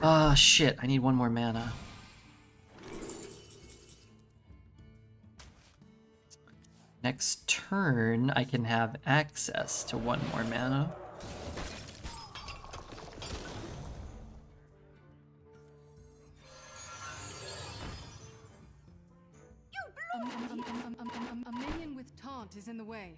[SPEAKER 2] Ah, shit. I need one more mana. Next turn, I can have access to one more mana.
[SPEAKER 3] A minion with taunt is in the way.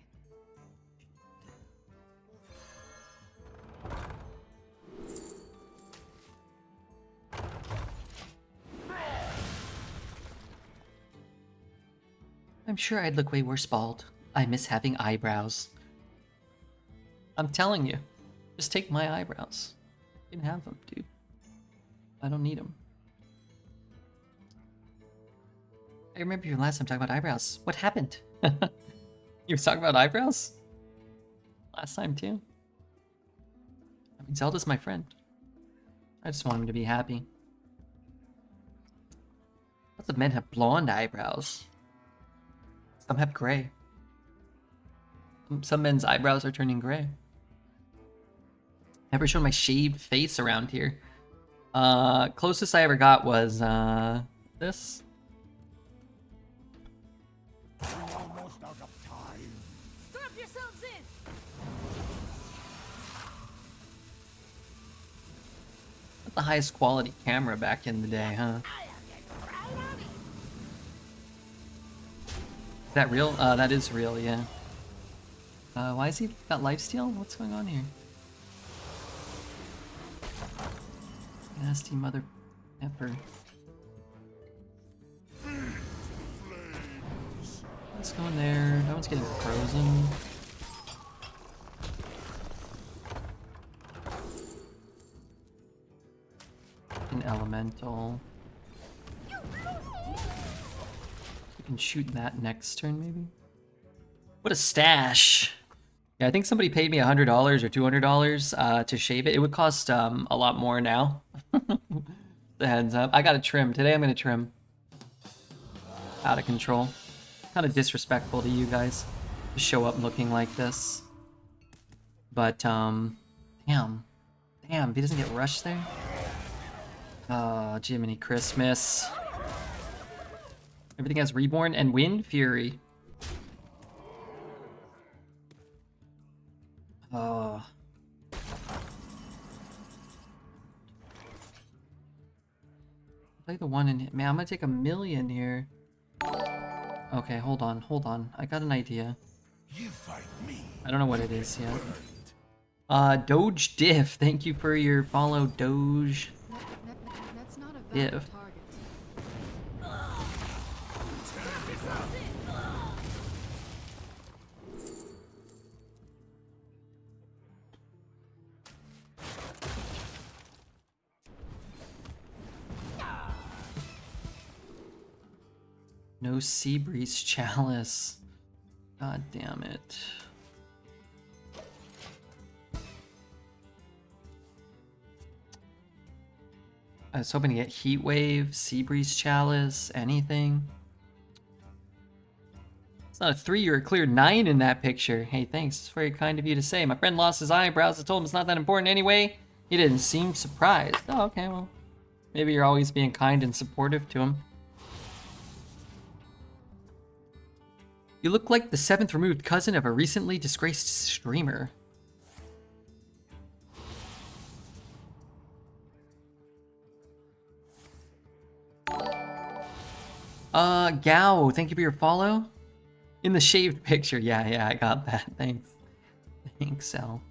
[SPEAKER 2] I'm sure I'd look way worse bald. I miss having eyebrows. I'm telling you, just take my eyebrows. You can have them, dude. I don't need them. I remember you last time talking about eyebrows. What happened? You were talking about eyebrows? Last time too? I mean, Zelda's my friend. I just want him to be happy. Lots of men have blonde eyebrows. Some have gray. Some men's eyebrows are turning gray. Never shown my shaved face around here. Closest I ever got was this.
[SPEAKER 1] Almost out of time.
[SPEAKER 4] Strap yourselves in.
[SPEAKER 2] Not the highest quality camera back in the day, huh? Is that real? That is real, yeah. Why is he got lifesteal? What's going on here? Nasty mother pepper. Let's go in there. No one's getting frozen. An elemental. We can shoot that next turn, maybe. What a stash! Yeah, I think somebody paid me $100 or $200 to shave it. It would cost a lot more now. The heads up. I gotta trim. Today I'm gonna trim. Out of control. Kind of disrespectful to you guys to show up looking like this. But, damn. Damn, if he doesn't get rushed there. Oh, Jiminy Christmas. Everything has Reborn and Wind Fury. Oh. Play the one in... Man, I'm gonna take 1,000,000 here. Okay, hold on. I got an idea.
[SPEAKER 1] You fight me.
[SPEAKER 2] I don't know what it is yet. Doge Diff, thank you for your follow, Doge.
[SPEAKER 3] That's not a
[SPEAKER 2] Yeah.
[SPEAKER 3] valid target.
[SPEAKER 2] No Seabreeze Chalice. God damn it. I was hoping to get Heat Wave, Seabreeze Chalice, anything. It's not a 3, you're a clear 9 in that picture. Hey, thanks. It's very kind of you to say. My friend lost his eyebrows. I told him it's not that important anyway. He didn't seem surprised. Oh, okay, well. Maybe you're always being kind and supportive to him. You look like the 7th removed cousin of a recently disgraced streamer. Gao, thank you for your follow. In the shaved picture, yeah, I got that. Thanks. Thanks, Al.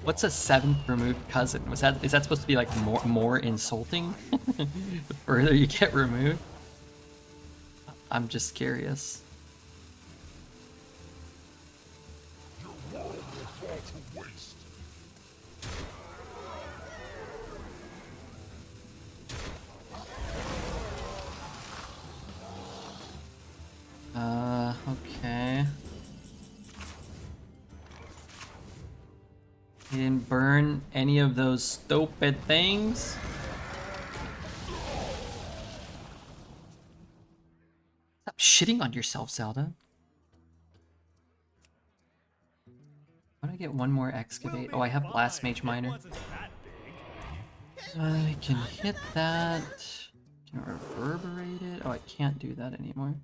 [SPEAKER 2] What's a 7th removed cousin? Is that supposed to be like more insulting? The further you get removed? I'm just curious.
[SPEAKER 1] Your world will fall to waste.
[SPEAKER 2] Okay. He didn't burn any of those stupid things. Stop shitting on yourself, Zelda. Why do I get one more Excavate? Oh, I have Blast Mage Miner. I can hit that. Can Reverberate it. Oh, I can't do that anymore.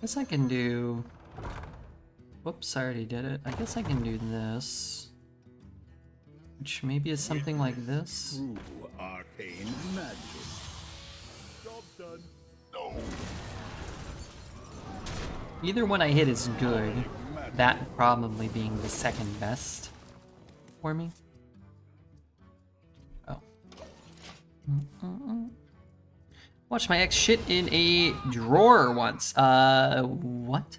[SPEAKER 2] Guess I can do... Whoops, I already did it. I guess I can do this. Which maybe is something like this.
[SPEAKER 5] True arcane magic. Job done. No.
[SPEAKER 2] Either one I hit is good. That probably being the second best for me. Oh. Watched my ex shit in a drawer once. What?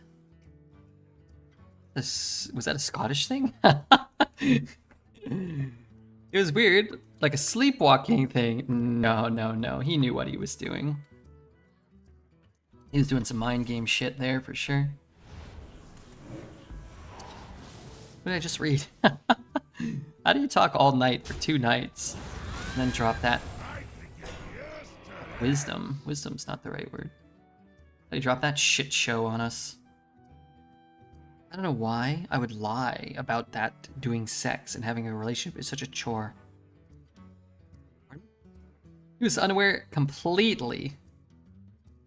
[SPEAKER 2] Was that a Scottish thing? It was weird. Like a sleepwalking thing. No, no, no. He knew what he was doing. He was doing some mind game shit there for sure. What did I just read? How do you talk all night for 2 nights and then drop that? Wisdom. Wisdom's not the right word. How do you drop that shit show on us? I don't know why I would lie about that doing sex and having a relationship is such a chore. He was unaware completely.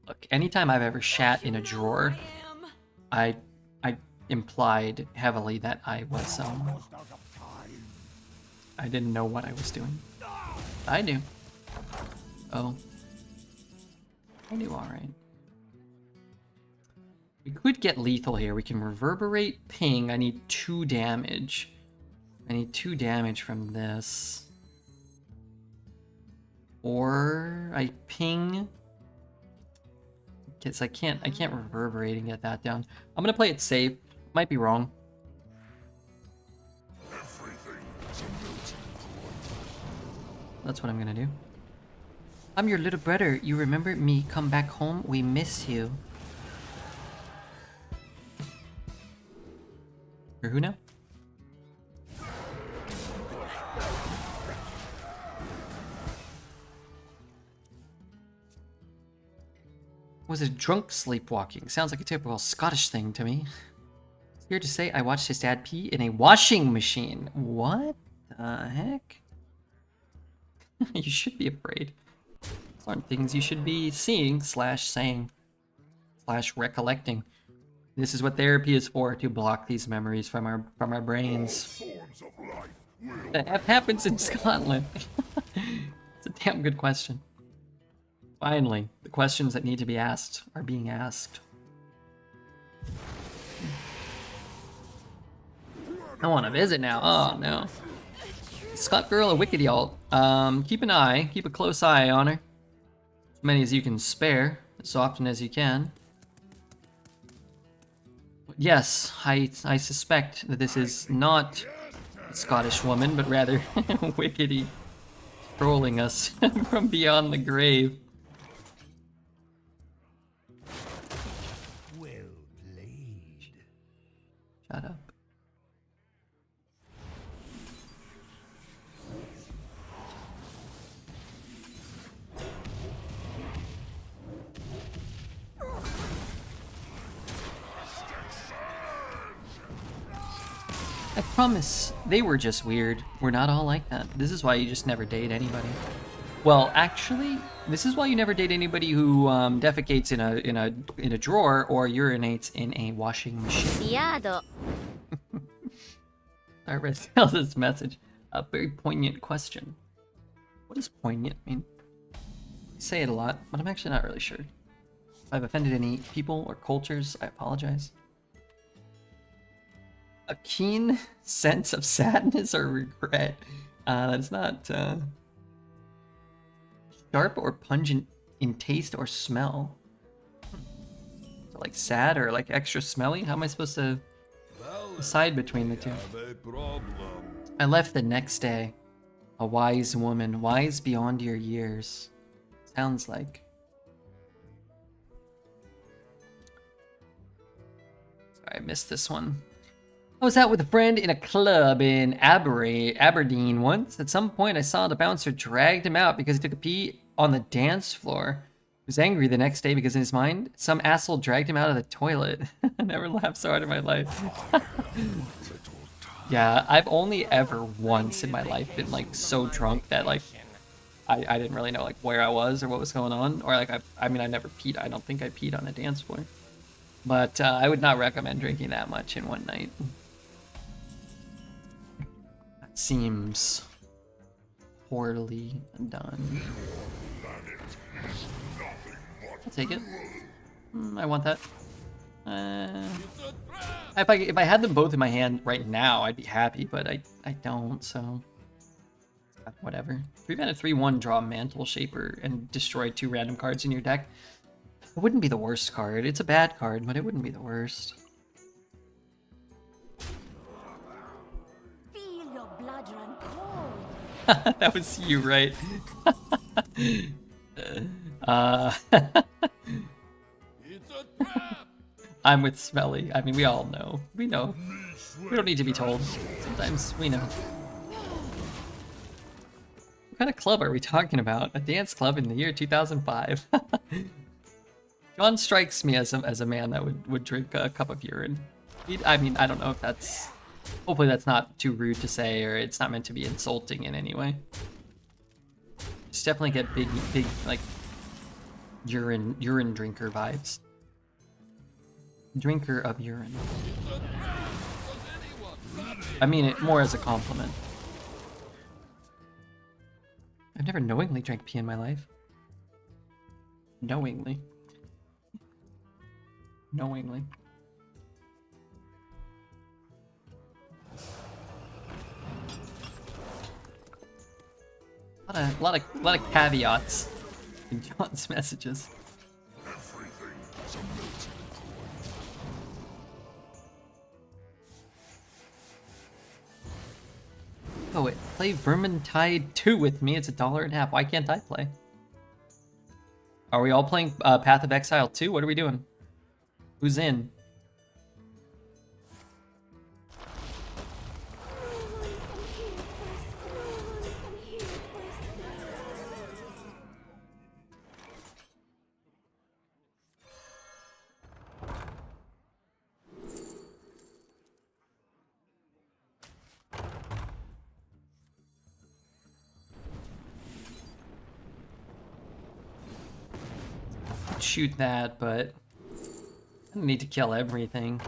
[SPEAKER 2] Look, anytime I've ever shat in a drawer, I implied heavily that I was I didn't know what I was doing. I knew. Oh. I knew alright. We could get lethal here. We can reverberate ping. I need 2 damage. I need 2 damage from this. Or I ping. Because I can't reverberate and get that down. I'm gonna play it safe. Might be wrong. That's what I'm gonna do. I'm your little brother. You remember me? Come back home. We miss you. You're who now? Was it drunk sleepwalking? Sounds like a typical Scottish thing to me. It's weird to say I watched his dad pee in a washing machine. What the heck? You should be afraid. These aren't things you should be seeing / saying / recollecting. This is what therapy is for, to block these memories from our brains. That happens in Scotland. It's a damn good question. Finally, the questions that need to be asked are being asked. I want to visit now. Oh no. Scott Girl, a wicked y'all. Keep a close eye on her. As many as you can spare, as often as you can. Yes, I suspect that this is not a Scottish woman, but rather Wickedy trolling us from beyond the grave.
[SPEAKER 5] Well played.
[SPEAKER 2] Shut up. I promise, they were just weird. We're not all like that. This is why you just never date anybody. Well, actually, this is why you never date anybody who defecates in a drawer or urinates in a washing machine. Sorry for tell this message. A very poignant question. What does poignant mean? I say it a lot, but I'm actually not really sure. If I've offended any people or cultures, I apologize. A keen sense of sadness or regret. That's not sharp or pungent in taste or smell. So like sad or like extra smelly? How am I supposed to decide between the two? I left the next day. A wise woman, wise beyond your years. Sounds like. Sorry, I missed this one. I was out with a friend in a club in Aberdeen once. At some point, I saw the bouncer dragged him out because he took a pee on the dance floor. He was angry the next day because in his mind, some asshole dragged him out of the toilet. I never laughed so hard in my life. Yeah, I've only ever once in my life been like so drunk that like I didn't really know like where I was or what was going on, or like I mean I never peed. I don't think I peed on a dance floor, but I would not recommend drinking that much in one night. That seems poorly done. I'll take it. I want that. If I had them both in my hand right now, I'd be happy, but I don't, so whatever. 3-mana 3/1 draw Mantle Shaper and destroy 2 random cards in your deck. It wouldn't be the worst card. It's a bad card, but it wouldn't be the worst.
[SPEAKER 4] Feel your blood run cold.
[SPEAKER 2] That was you, right? I'm with Smelly. I mean, we all know. We know. We don't need to be told. Sometimes we know. What kind of club are we talking about? A dance club in the year 2005. John strikes me as a man that would drink a cup of urine. I mean, I don't know if that's... Hopefully that's not too rude to say, or it's not meant to be insulting in any way. Just definitely get big, like, urine drinker vibes. Drinker of urine. I mean it more as a compliment. I've never knowingly drank pee in my life. Knowingly. Knowingly. A lot of caveats in John's messages. Oh, play Vermintide 2 with me. It's $1.50. Why can't I play? Are we all playing Path of Exile 2? What are we doing? Who's in? Shoot that, but I don't need to kill everything.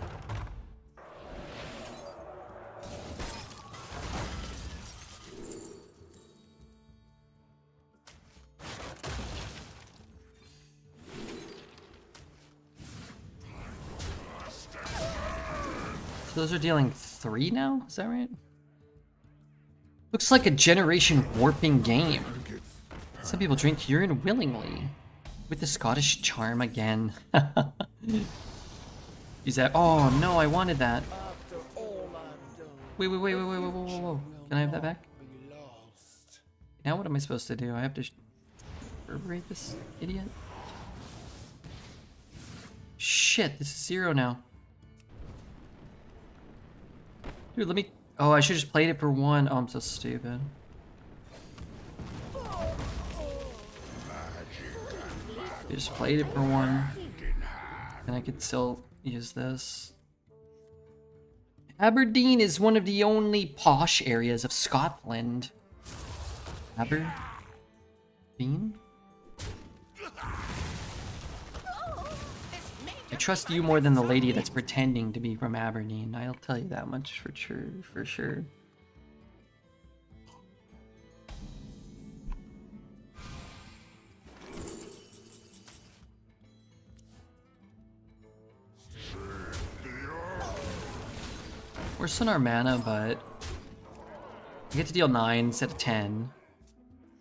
[SPEAKER 2] So those are dealing 3 now? Is that right? Looks like a generation warping game. Some people drink urine willingly. With the Scottish charm again. Is that... Oh no, I wanted that. Wait. Whoa. Can I have that back? Now what am I supposed to do? I have to reverberate this idiot? Shit, this is 0 now. Dude, let me... Oh, I should just played it for 1. Oh, I'm so stupid. I just played it for 1. And I could still use this. Aberdeen is one of the only posh areas of Scotland. Aberdeen? I trust you more than the lady that's pretending to be from Aberdeen. I'll tell you that much for sure. Worse than our mana, but we get to deal 9 instead of 10.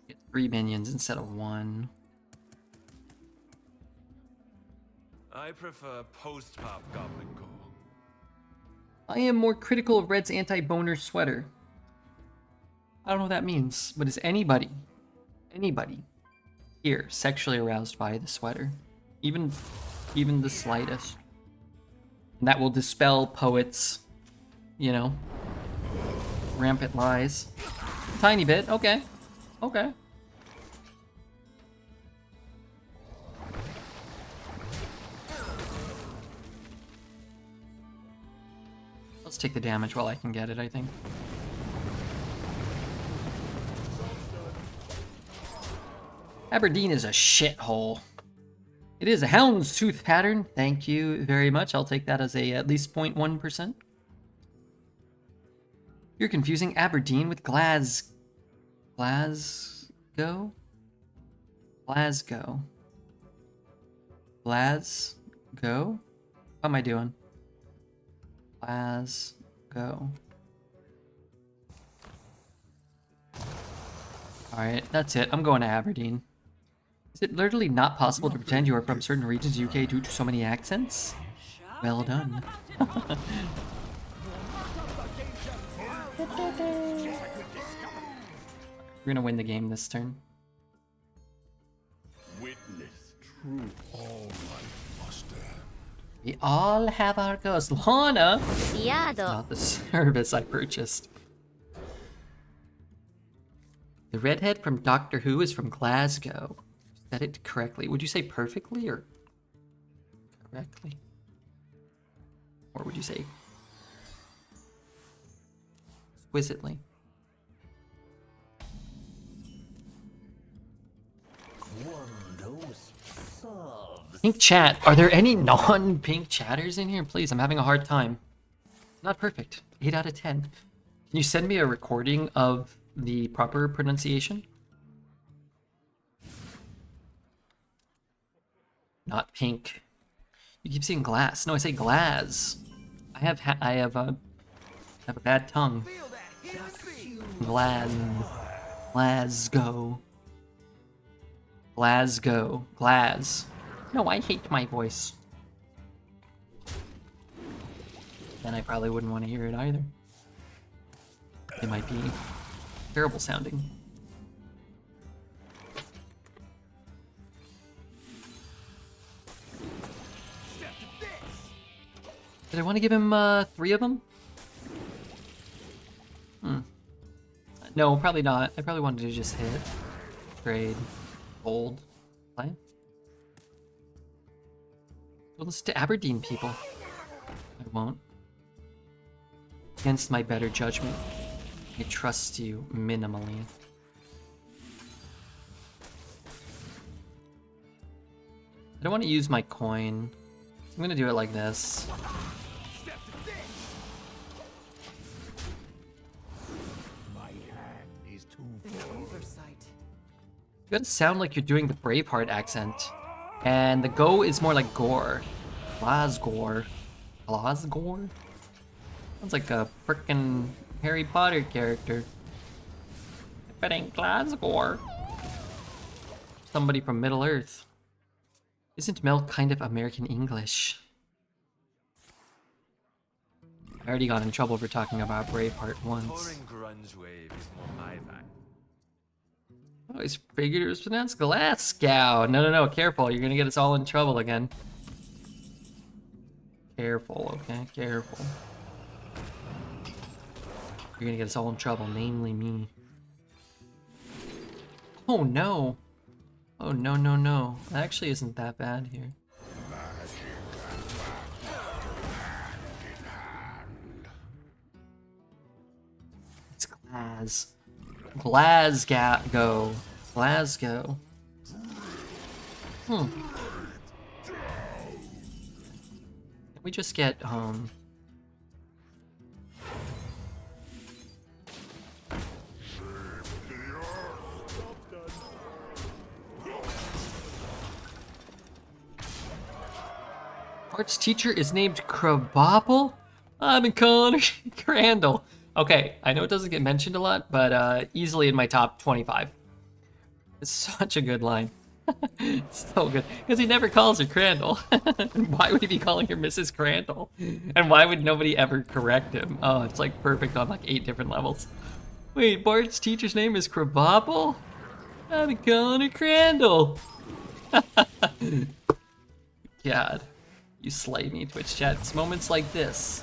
[SPEAKER 2] Get 3 minions instead of 1.
[SPEAKER 5] I prefer post-pop Goblin Core.
[SPEAKER 2] I am more critical of Red's anti-boner sweater. I don't know what that means, but is anybody here sexually aroused by the sweater? Even the slightest. And that will dispel Poet's you know, rampant lies. Tiny bit, okay. Okay. Let's take the damage while I can get it, I think. Aberdeen is a shithole. It is a houndstooth pattern. Thank you very much. I'll take that as a at least 0.1%. You're confusing Aberdeen with Glasgow? Glasgow? Glasgow? How am I doing? Glasgow. Alright, that's it. I'm going to Aberdeen. Is it literally not possible to pretend you are from certain regions of the UK due to so many accents? Well done. We're gonna win the game this turn.
[SPEAKER 1] Witness truth. All life must end.
[SPEAKER 2] We all have our ghosts. Lana!
[SPEAKER 4] Fiado.
[SPEAKER 2] Not the service I purchased. The redhead from Doctor Who is from Glasgow. Said it correctly. Would you say perfectly or correctly? Or would you say exquisitely? Pink chat. Are there any non-pink chatters in here? Please, I'm having a hard time. Not perfect. 8 out of 10. Can you send me a recording of the proper pronunciation? Not pink. You keep saying glass. No, I say glass. I have a bad tongue.
[SPEAKER 5] Feel that hit speed.
[SPEAKER 2] Glasgow. Glas. No, I hate my voice. Then I probably wouldn't want to hear it either. It might be terrible sounding.
[SPEAKER 5] Step to this.
[SPEAKER 2] Did I want to give him 3 of them? No, probably not. I probably wanted to just hit. Trade. Hold. Play. Go listen to Aberdeen people. I won't. Against my better judgment. I trust you minimally. I don't want to use my coin. I'm gonna do it like this.
[SPEAKER 5] Step to this.
[SPEAKER 1] My hand is too full.
[SPEAKER 3] Oversight.
[SPEAKER 2] You gotta sound like you're doing the Braveheart accent. And the go is more like gore. Glasgow. Sounds like a frickin' Harry Potter character. If it ain't Glasgow. Somebody from Middle Earth. Isn't Mel kind of American English? I already got in trouble for talking about Braveheart once.
[SPEAKER 5] Pouring grunge wave is more my vibe.
[SPEAKER 2] I always figured it was pronounced Glasgow. No, careful. You're gonna get us all in trouble again. Careful, okay? Careful. You're gonna get us all in trouble, namely me. Oh no. Oh no. It actually isn't that bad here. It's Glasgow. Can we just get Art's teacher is named Crabapple? I'm Connor Crandall. Okay, I know it doesn't get mentioned a lot, but easily in my top 25. It's such a good line. It's so good. Because he never calls her Crandall. Why would he be calling her Mrs. Crandall? And why would nobody ever correct him? Oh, it's like perfect on like 8 different levels. Wait, Bart's teacher's name is Crabapple? I'm calling her Crandall. God. You slay me, Twitch chat. It's moments like this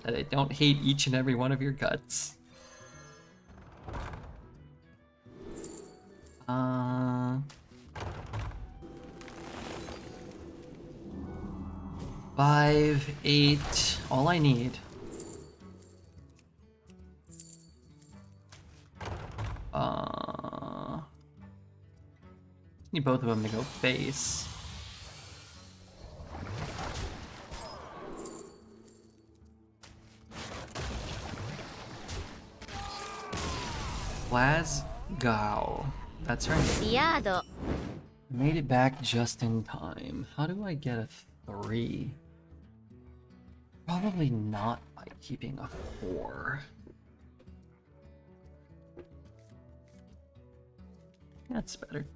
[SPEAKER 2] that I don't hate each and every one of your guts. 5, 8, all I need. Need both of them to go face. Glasgow. That's right.
[SPEAKER 4] Fiado.
[SPEAKER 2] Made it back just in time. How do I get a 3? Probably not by keeping a 4. That's better.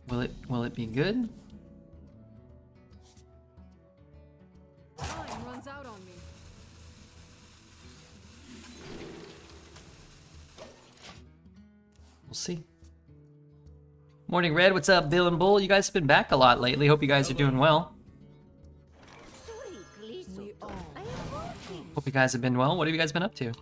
[SPEAKER 2] Will it be good?
[SPEAKER 3] Time runs out on me.
[SPEAKER 2] We'll see. Morning Red, what's up? Bill and Bull, you guys have been back a lot lately. Hope you guys are doing well.
[SPEAKER 3] We all
[SPEAKER 2] Hope you guys have been well. What have you guys been up to?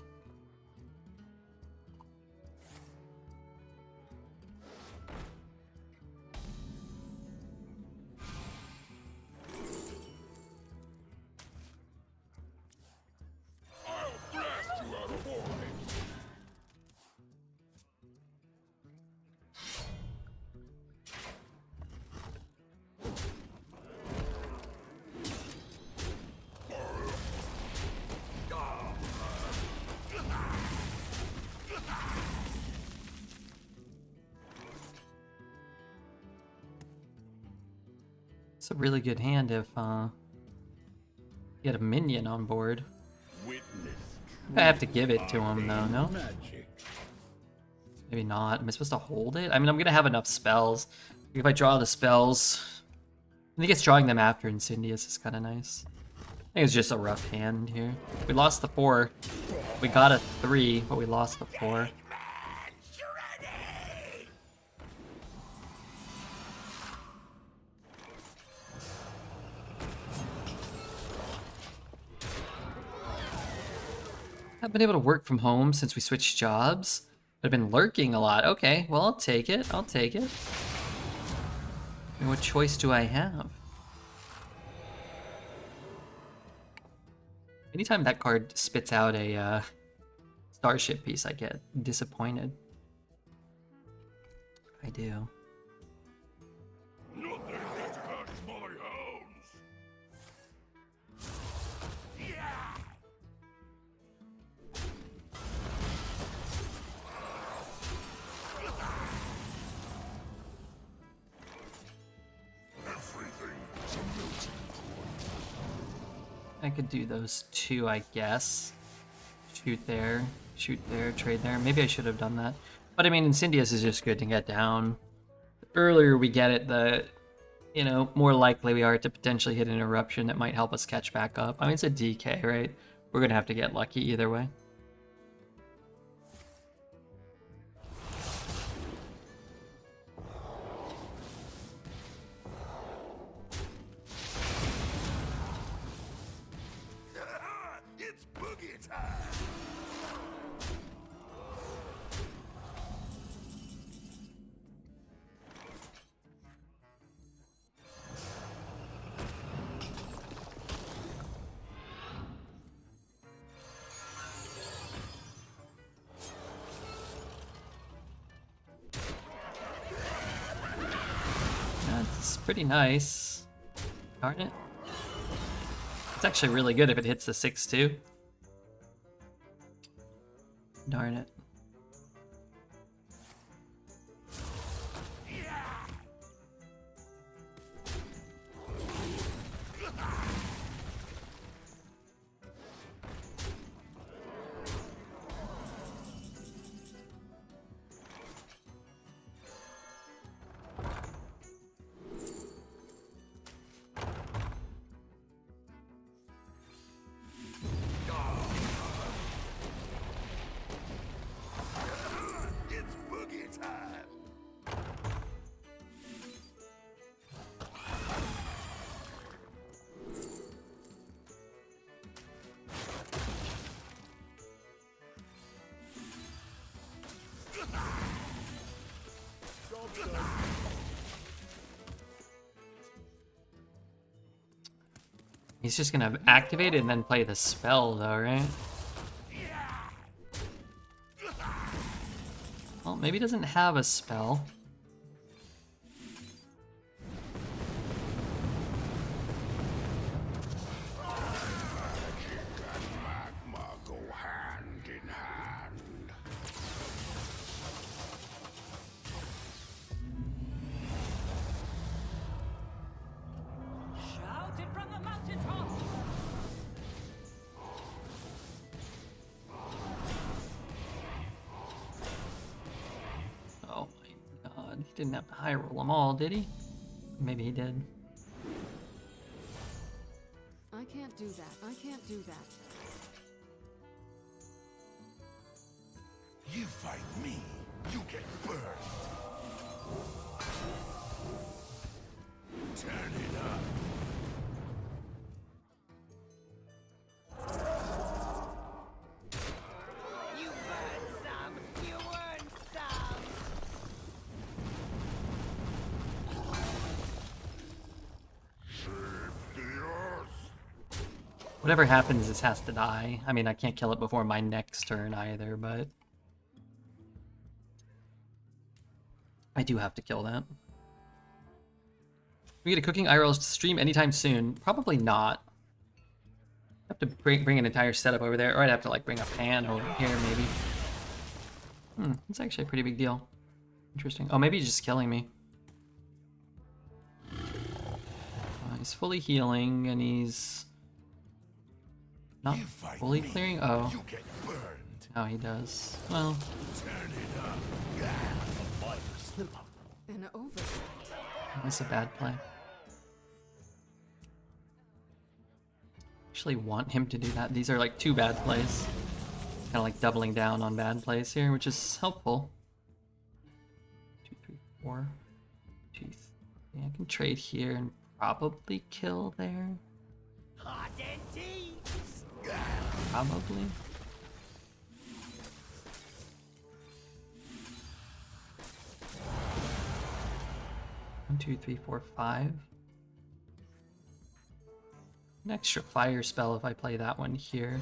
[SPEAKER 2] It's a really good hand if you had a minion on board. I have to give it to him though, no? Maybe not. Am I supposed to hold it? I mean, I'm gonna have enough spells. If I draw the spells, I think it's drawing them after Incendious is kind of nice. I think it's just a rough hand here. We lost the 4. We got a 3, but we lost the 4. I've been able to work from home since we switched jobs. I've been lurking a lot. Okay, well, I'll take it. I'll take it. I mean, what choice do I have? Anytime that card spits out a starship piece, I get disappointed. I do. I could do those 2, I guess. Shoot there, trade there. Maybe I should have done that. But I mean, Incendious is just good to get down. The earlier we get it, the, you know, more likely we are to potentially hit an eruption that might help us catch back up. I mean, it's a DK, right? We're gonna have to get lucky either way.
[SPEAKER 5] It's boogie time.
[SPEAKER 2] That's pretty nice. Darn it. It's actually really good if it hits the 6-2. Darn it. He's just gonna activate it and then play the spell though, right? Well, maybe he doesn't have a spell.
[SPEAKER 1] Magma go hand in hand.
[SPEAKER 4] Shout it from the mountaintop.
[SPEAKER 2] Oh my god, he didn't have to high roll them all, did he? Maybe he did.
[SPEAKER 3] I can't do that. I can't do that.
[SPEAKER 1] You fight me, you get burned. Turn it up.
[SPEAKER 4] You earned some. You earned some.
[SPEAKER 1] Save the earth.
[SPEAKER 2] Whatever happens, this has to die. I mean, I can't kill it before my next turn either, but I do have to kill that. We get a cooking IRL stream anytime soon? Probably not. I have to bring an entire setup over there, or I'd have to like bring a pan over here maybe. That's actually a pretty big deal. Interesting. Oh, maybe he's just killing me. He's fully healing, and he's not
[SPEAKER 1] You fight
[SPEAKER 2] fully
[SPEAKER 1] me,
[SPEAKER 2] clearing. Oh,
[SPEAKER 1] you get burned.
[SPEAKER 2] oh, he does. Well,
[SPEAKER 1] Turn it up.
[SPEAKER 3] An oversight.
[SPEAKER 2] that's a bad play. Actually want him to do that. These are like two bad plays. Kind of like doubling down on bad plays here, which is helpful. 2, 3, 4. 2, 3. Yeah, I can trade here and probably kill there.
[SPEAKER 5] Hot and tea.
[SPEAKER 2] Probably. One, 2, 3, 4, 5. An extra fire spell if I play that one here.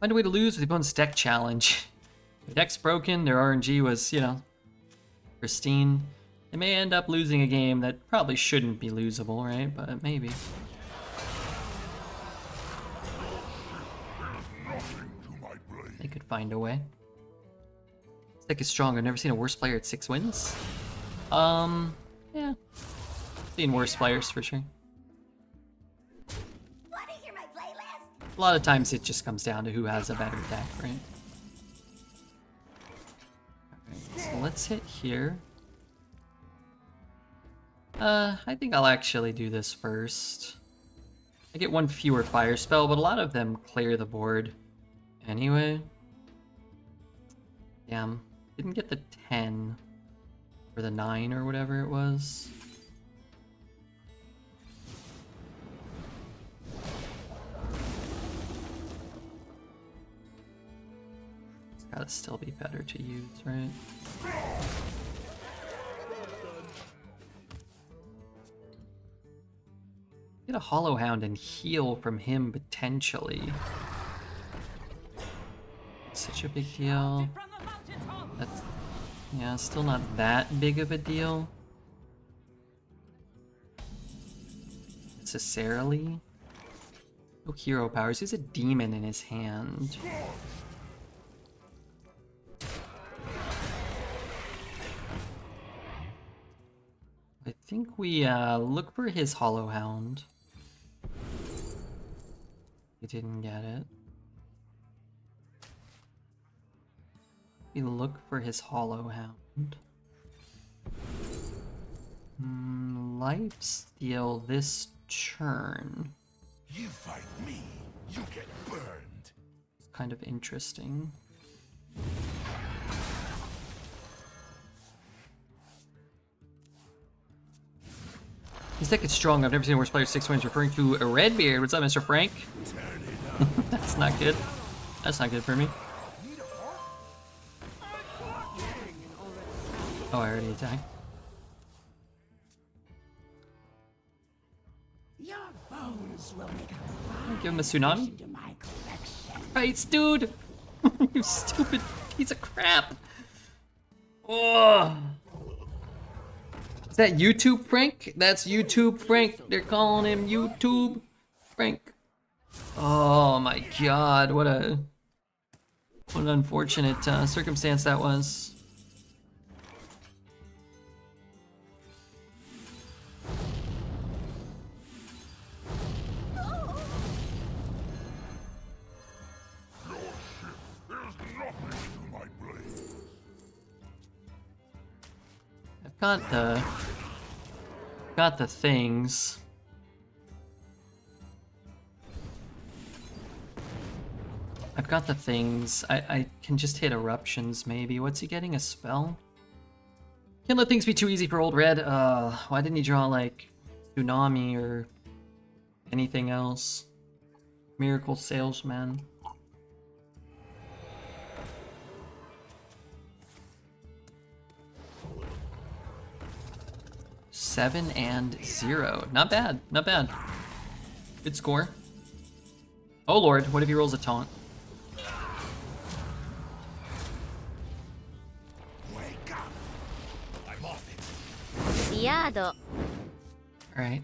[SPEAKER 2] Find a way to lose with your opponent's deck challenge. Their deck's broken, their RNG was, you know, pristine. They may end up losing a game that probably shouldn't be losable, right? But maybe. They could find a way. This deck is strong. I've never seen a worse player at 6 wins. Yeah. Seen worse players for sure.
[SPEAKER 4] Want to hear my playlist?
[SPEAKER 2] A lot of times it just comes down to who has a better deck, right? Alright, so let's hit here. I think I'll actually do this first. I get one fewer fire spell, but a lot of them clear the board anyway. Damn. Didn't get the 10 or the 9 or whatever it was. It's gotta still be better to use, right? Get a Hollow Hound and heal from him potentially. It's such a big deal. That's, yeah, still not that big of a deal. Necessarily. No hero powers. He's a demon in his hand. I think we look for his Hollow Hound. He didn't get it. We look for his Hollow Hound. Lifesteal this turn.
[SPEAKER 1] You fight me, you get burned.
[SPEAKER 2] It's kind of interesting. This deck is strong. I've never seen a worse player 6 wins, referring to a Redbeard. What's up, Mr. Frank? That's not good. That's not good for me. Oh, I already attacked. Give him a tsunami. Right, dude. You stupid piece of crap. Oh. Is that YouTube Frank? That's YouTube Frank. They're calling him YouTube Frank. Oh my god, what an unfortunate circumstance that was. I've got the things. I've got the things. I can just hit eruptions maybe. What's he getting? A spell? Can't let things be too easy for old Red. Why didn't he draw like Tsunami or anything else? Miracle Salesman. Seven and 0. Not bad. Not bad. Good score. Oh lord, what if he rolls a taunt?
[SPEAKER 5] Wake up! I'm off it.
[SPEAKER 2] Alright.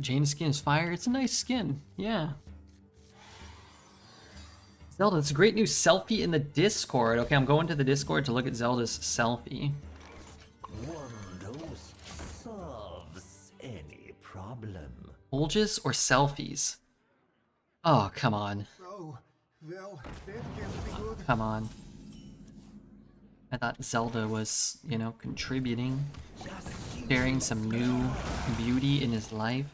[SPEAKER 2] Jane's skin is fire. It's a nice skin. Yeah. Zelda, it's a great new selfie in the Discord. Okay, I'm going to the Discord to look at Zelda's selfie.
[SPEAKER 6] One solves any problem.
[SPEAKER 2] Bulges or selfies? Oh, come on.
[SPEAKER 5] Oh, well, that can't be good.
[SPEAKER 2] Come on. I thought Zelda was, you know, contributing, sharing some new beauty in his life.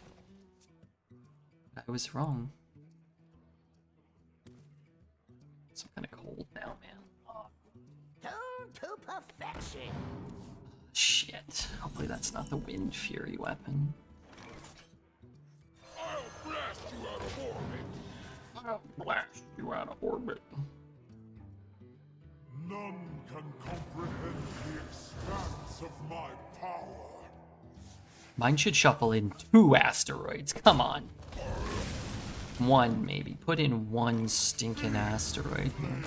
[SPEAKER 2] I was wrong. It's kind of cold now, man. Oh.
[SPEAKER 4] Tuned to perfection.
[SPEAKER 2] Shit. Hopefully that's not the Wind Fury weapon.
[SPEAKER 1] I'll blast you out of orbit.
[SPEAKER 2] I'll blast you out of orbit.
[SPEAKER 1] None can comprehend the expanse of my power.
[SPEAKER 2] Mine should shuffle in 2 asteroids. Come on. 1 maybe. Put in 1 stinking asteroid here.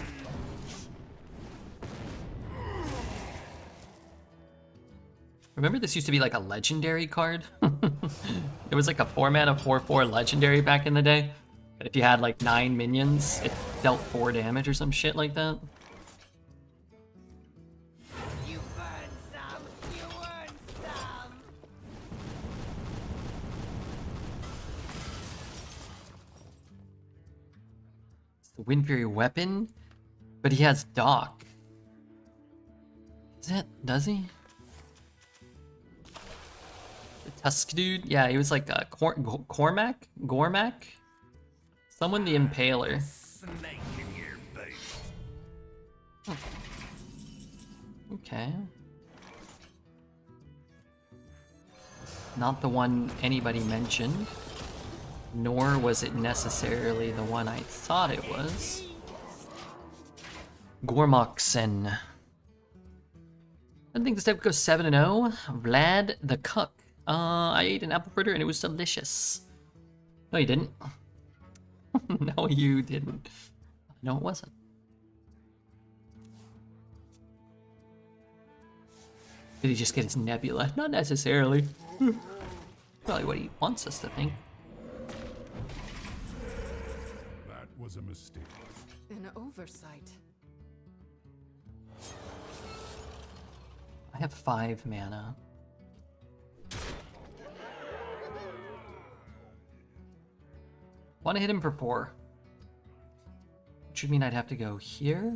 [SPEAKER 2] Remember this used to be like a legendary card? It was like a 4-mana 4/4 legendary back in the day. But if you had like 9 minions, it dealt 4 damage or some shit like that.
[SPEAKER 4] You burn some, you earn some.
[SPEAKER 2] It's the Wind Fury weapon, but he has Dock. Is that, does he? The Tusk dude? Yeah, he was like a Cormac? Gormac? Someone the Impaler.
[SPEAKER 5] Snake in your bait.
[SPEAKER 2] Okay. Not the one anybody mentioned, nor was it necessarily the one I thought it was. Gormoxen. I think this type goes 7-0. Vlad the Cuck. I ate an apple fritter and it was delicious. No, you didn't. No, you didn't. No, it wasn't. Did he just get his nebula? Not necessarily. Probably what he wants us to think.
[SPEAKER 1] That was a mistake.
[SPEAKER 3] An oversight.
[SPEAKER 2] I have 5 mana. Want to hit him for 4. Which would mean I'd have to go here.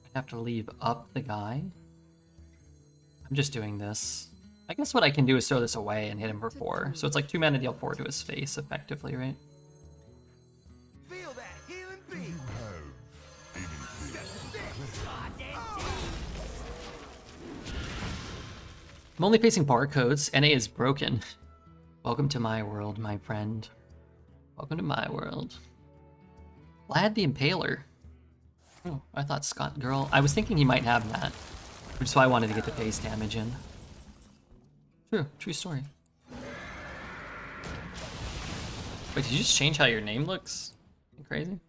[SPEAKER 2] I'd have to leave up the guy. I'm just doing this. I guess what I can do is throw this away and hit him for 4. So it's like 2 mana deal 4 to his face, effectively, right?
[SPEAKER 5] Feel that healing
[SPEAKER 1] Do
[SPEAKER 5] beam.
[SPEAKER 1] you have anything?
[SPEAKER 2] I'm only facing barcodes. NA is broken. Welcome to my world, my friend. Welcome to my world. Vlad the Impaler. Oh, I thought Scott Girl. I was thinking he might have that, which is why I wanted to get the base damage in. True story. Wait, did you just change how your name looks? Crazy?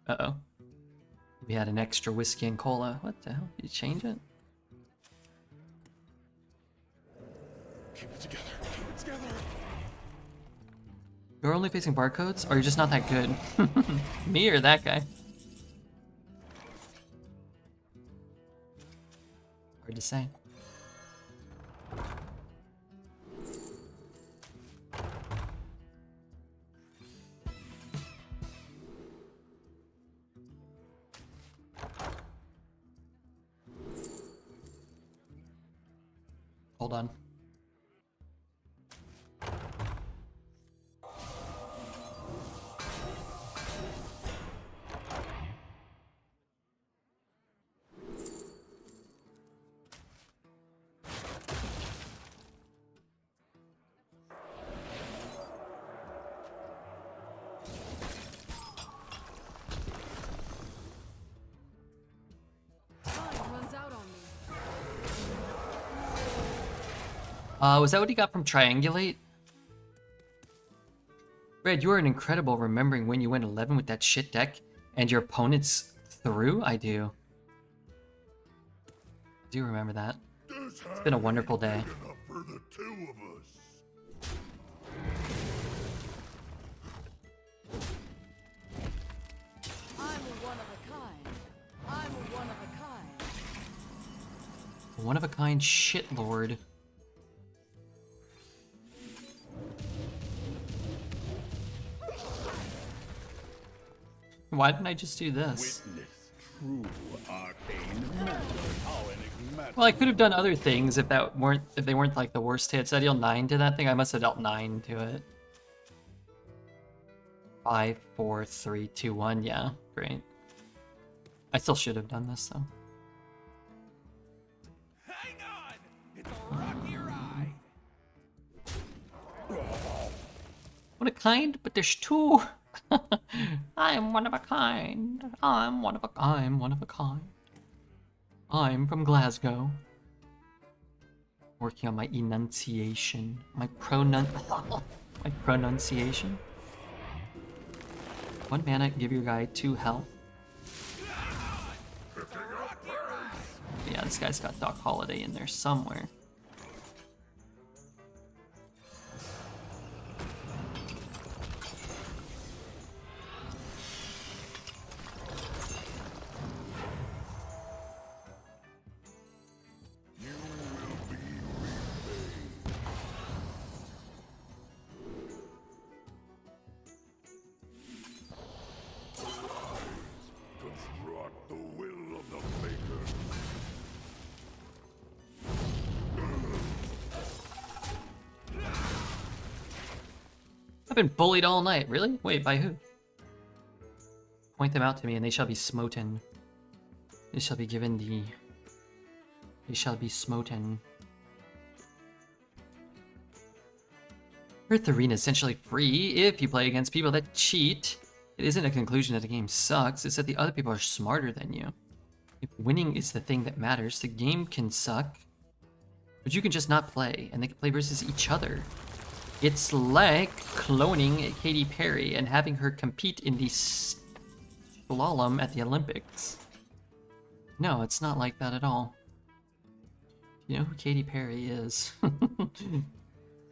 [SPEAKER 2] Uh-oh. We had an extra whiskey and cola. What the hell? Did you change it?
[SPEAKER 1] Keep it together. Keep it together.
[SPEAKER 2] You're only facing barcodes? Or you're just not that good? Me or that guy? Hard to say. Hold on.
[SPEAKER 3] Time runs out on me.
[SPEAKER 2] Was that what he got from Triangulate? Red, you are an incredible remembering when you went 11 with that shit deck and your opponents threw? I do. I do remember that. It's been a wonderful day.
[SPEAKER 1] Enough for the two of us.
[SPEAKER 3] I'm one of a kind. I'm one of a kind.
[SPEAKER 2] One of a kind shit lord. Why didn't I just do this?
[SPEAKER 5] Witness true arcane magic. How enigmatic.
[SPEAKER 2] Well, I could have done other things if they weren't like the worst hits. I dealt 9 to that thing. I must have dealt 9 to it. 5, 4, 3, 2, 1. Yeah, great. I still should have done this though.
[SPEAKER 5] Hang on! It's a rocky ride!
[SPEAKER 2] One of a kind, but there's two. I'm one of a kind. I'm one of a kind. I'm from Glasgow. Working on my enunciation. My pronunciation. 1 mana, give your guy 2 health. Yeah, this guy's got Doc Holiday in there somewhere.
[SPEAKER 1] Construct the will of the Maker.
[SPEAKER 2] I've been bullied all night. Really? Wait, by who? Point them out to me, and they shall be smoten. They shall be given the... They shall be smoten. Earth Arena is essentially free if you play against people that cheat. It isn't a conclusion that the game sucks, it's that the other people are smarter than you. If winning is the thing that matters, the game can suck, but you can just not play, and they can play versus each other. It's like cloning Katy Perry and having her compete in the slalom at the Olympics. No, it's not like that at all. You know who Katy Perry is? You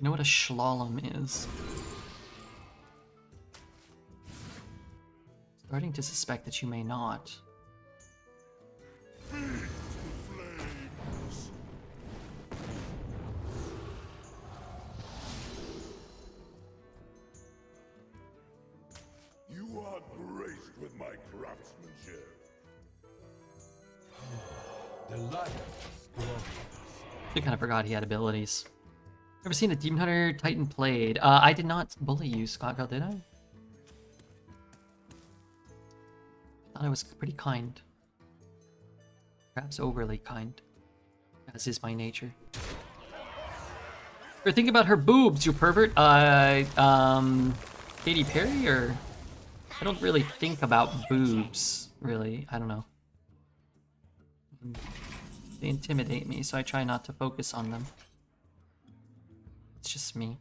[SPEAKER 2] know what a slalom is? Starting to suspect that you may not.
[SPEAKER 1] Flames. You are graced with my craftsmanship.
[SPEAKER 2] I kind of forgot he had abilities. Ever seen a Demon Hunter Titan played? I did not bully you, Scott Girl, did I? Thought I was pretty kind. Perhaps overly kind. As is my nature. Or think about her boobs, you pervert. Katy Perry, or... I don't really think about boobs, really. I don't know. They intimidate me, so I try not to focus on them. It's just me.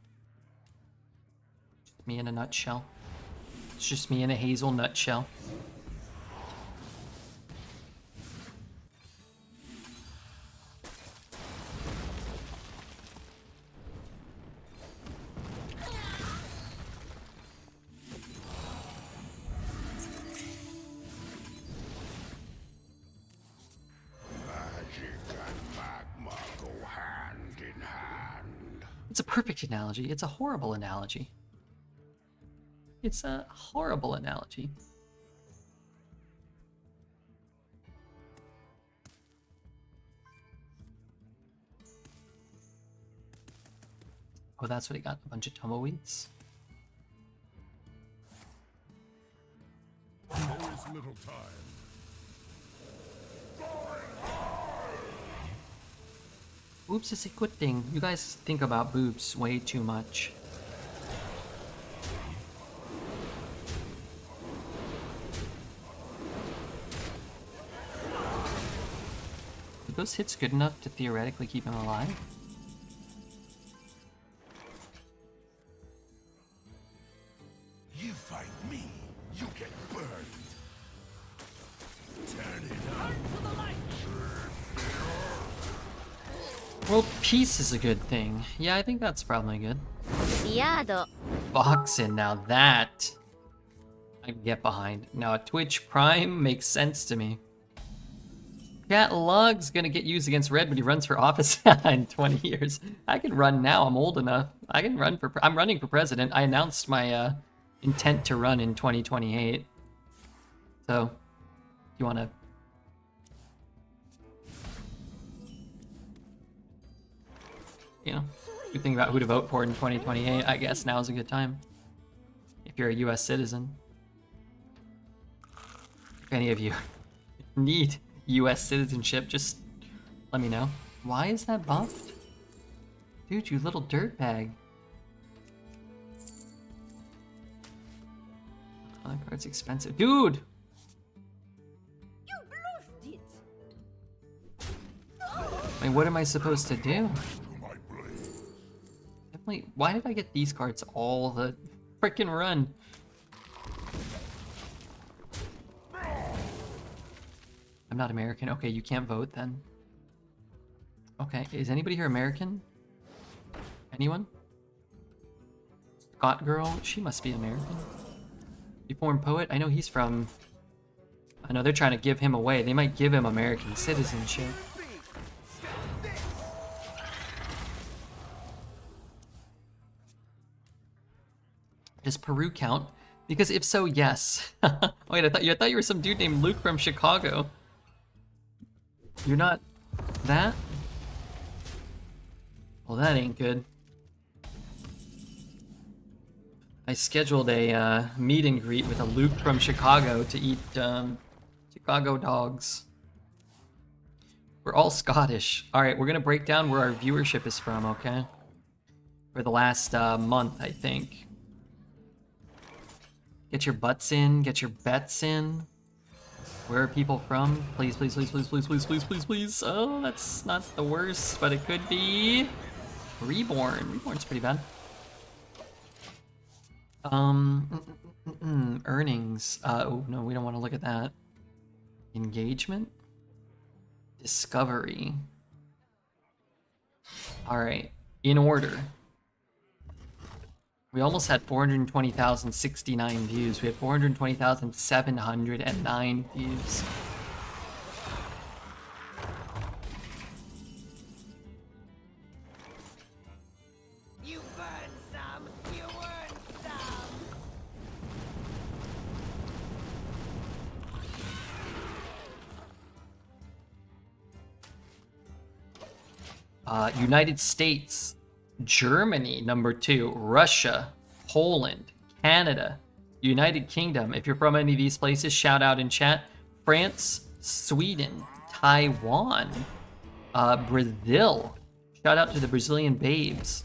[SPEAKER 2] Me in a nutshell. It's just me in a hazel nutshell. It's a perfect analogy. It's a horrible analogy. It's a horrible analogy. Oh, that's what he got. A bunch of tumbleweeds.
[SPEAKER 1] There is little time.
[SPEAKER 2] Boobs is a good thing. You guys think about boobs way too much. Are those hits good enough to theoretically keep him alive?
[SPEAKER 1] You fight me, you get burned. Turn it up.
[SPEAKER 2] World peace is a good thing. Yeah, I think that's probably good.
[SPEAKER 7] Yado.
[SPEAKER 2] Boxing, now that I can get behind. Now, Twitch Prime makes sense to me. Cat Lug's gonna get used against Red when he runs for office in 20 years. I can run now, I'm old enough. I can run for, I'm running for president. I announced my intent to run in 2028. So, if you wanna... You know, you think about who to vote for in 2028, I guess now's a good time. If you're a US citizen. If any of you need US citizenship, just let me know. Why is that buffed? Dude, you little dirtbag. Oh, that card's expensive. Dude!
[SPEAKER 7] You bluffed it.
[SPEAKER 2] I mean, what am I supposed to do? Wait, why did I get these cards all the frickin' run? I'm not American. Okay, you can't vote then. Okay, is anybody here American? Anyone? Scott girl? She must be American. Deformed poet? I know he's from... I know they're trying to give him away. They might give him American citizenship. Does Peru count? Because if so, yes. Wait, I thought you were some dude named Luke from Chicago. You're not that? Well, that ain't good. I scheduled a meet and greet with a Luke from Chicago to eat Chicago dogs. We're all Scottish. All right, we're gonna break down where our viewership is from, okay? For the last month, I think. Get your butts in, get your bets in. Where are people from? Please, please, please, please, please, please, please, please, please. Oh, that's not the worst, but it could be. Reborn. Reborn's pretty bad. Earnings. Oh, no, we don't want to look at that. Engagement? Discovery. Alright, in order. We almost had 420,069 views. We had 420,709 views.
[SPEAKER 4] You burn some, you earn some.
[SPEAKER 2] United States, Germany, #2, Russia, Poland, Canada, United Kingdom. If you're from any of these places, shout out in chat. France, Sweden, Taiwan, Brazil. Shout out to the Brazilian babes.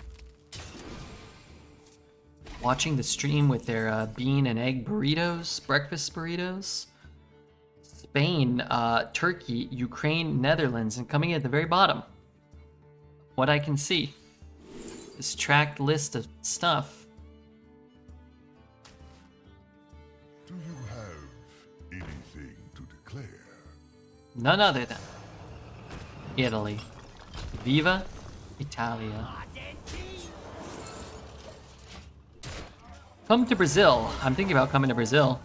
[SPEAKER 2] Watching the stream with their bean and egg burritos, breakfast burritos. Spain, Turkey, Ukraine, Netherlands, and coming in at the very bottom. What I can see. This tracked list of stuff.
[SPEAKER 1] Do you have anything to declare?
[SPEAKER 2] None other than Italy. Viva Italia. Come to Brazil. I'm thinking about coming to Brazil.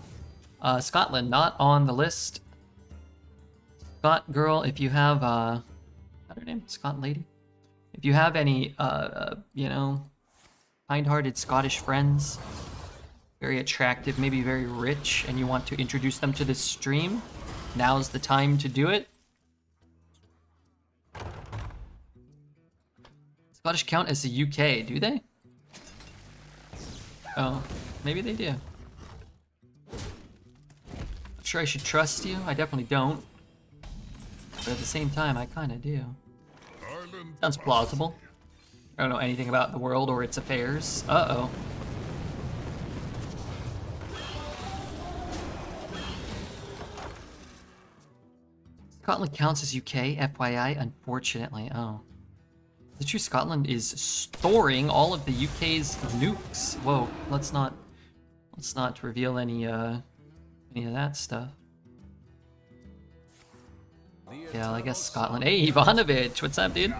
[SPEAKER 2] Scotland, not on the list. Scott girl, if you have, what's her name? Scott lady? If you have any, you know, kind-hearted Scottish friends, very attractive, maybe very rich, and you want to introduce them to this stream, now's the time to do it. Scottish count as the UK, do they? Oh, maybe they do. Not sure I should trust you. I definitely don't. But at the same time, I kind of do.
[SPEAKER 1] Island
[SPEAKER 2] Sounds plausible. I don't know anything about the world or its affairs. Uh-oh. Scotland counts as UK, FYI, unfortunately. Oh. The true Scotland is storing all of the UK's nukes. Whoa, let's not reveal any of that stuff. Yeah, I guess Scotland. Hey, Ivanovic, what's up, dude?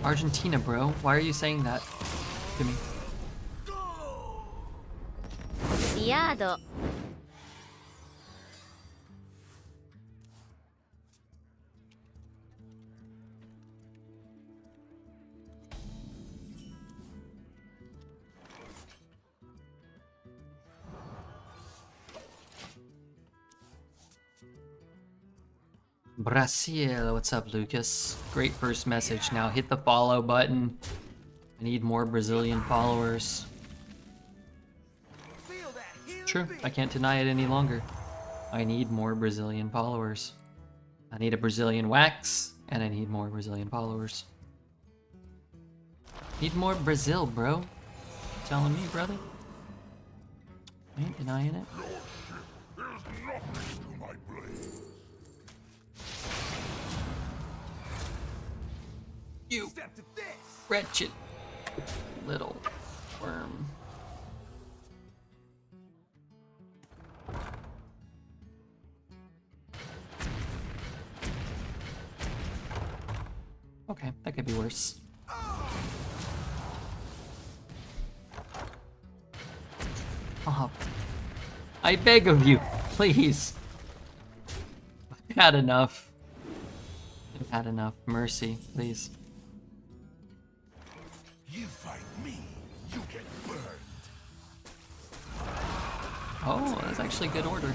[SPEAKER 2] Argentina, bro. Why are you saying that to me?
[SPEAKER 7] ヤード
[SPEAKER 2] Brazil, what's up, Lucas? Great first message. Now hit the follow button. I need more Brazilian followers. True, I can't deny it any longer. I need more Brazilian followers. I need a Brazilian wax, and I need more Brazilian followers. Need more Brazil, bro. You telling me, brother? I ain't denying it.
[SPEAKER 1] There's nothing to my blade.
[SPEAKER 2] You
[SPEAKER 5] Step to this.
[SPEAKER 2] wretched little worm. Okay, that could be worse. Oh, I beg of you, please. I've had enough. I've had enough. Mercy, please.
[SPEAKER 1] You fight me, you get burned.
[SPEAKER 2] Oh, that's actually a good order.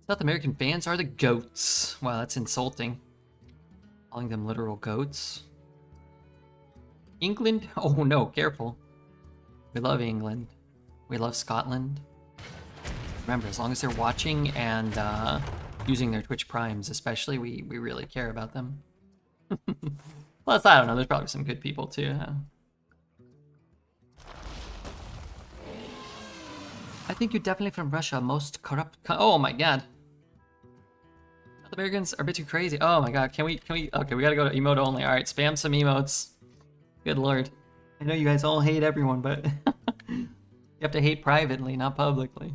[SPEAKER 2] South American fans are the goats. Wow, that's insulting. Calling them literal goats. England? Oh no, careful. We love England. We love Scotland. Remember, as long as they're watching and using their Twitch Primes especially, we really care about them. Plus, I don't know, there's probably some good people too. Huh? I think you're definitely from Russia, most corrupt oh my god. South Americans are a bit too crazy. Oh my god, can we, okay, we gotta go to emote only. Alright, spam some emotes. Good lord. I know you guys all hate everyone, but you have to hate privately, not publicly.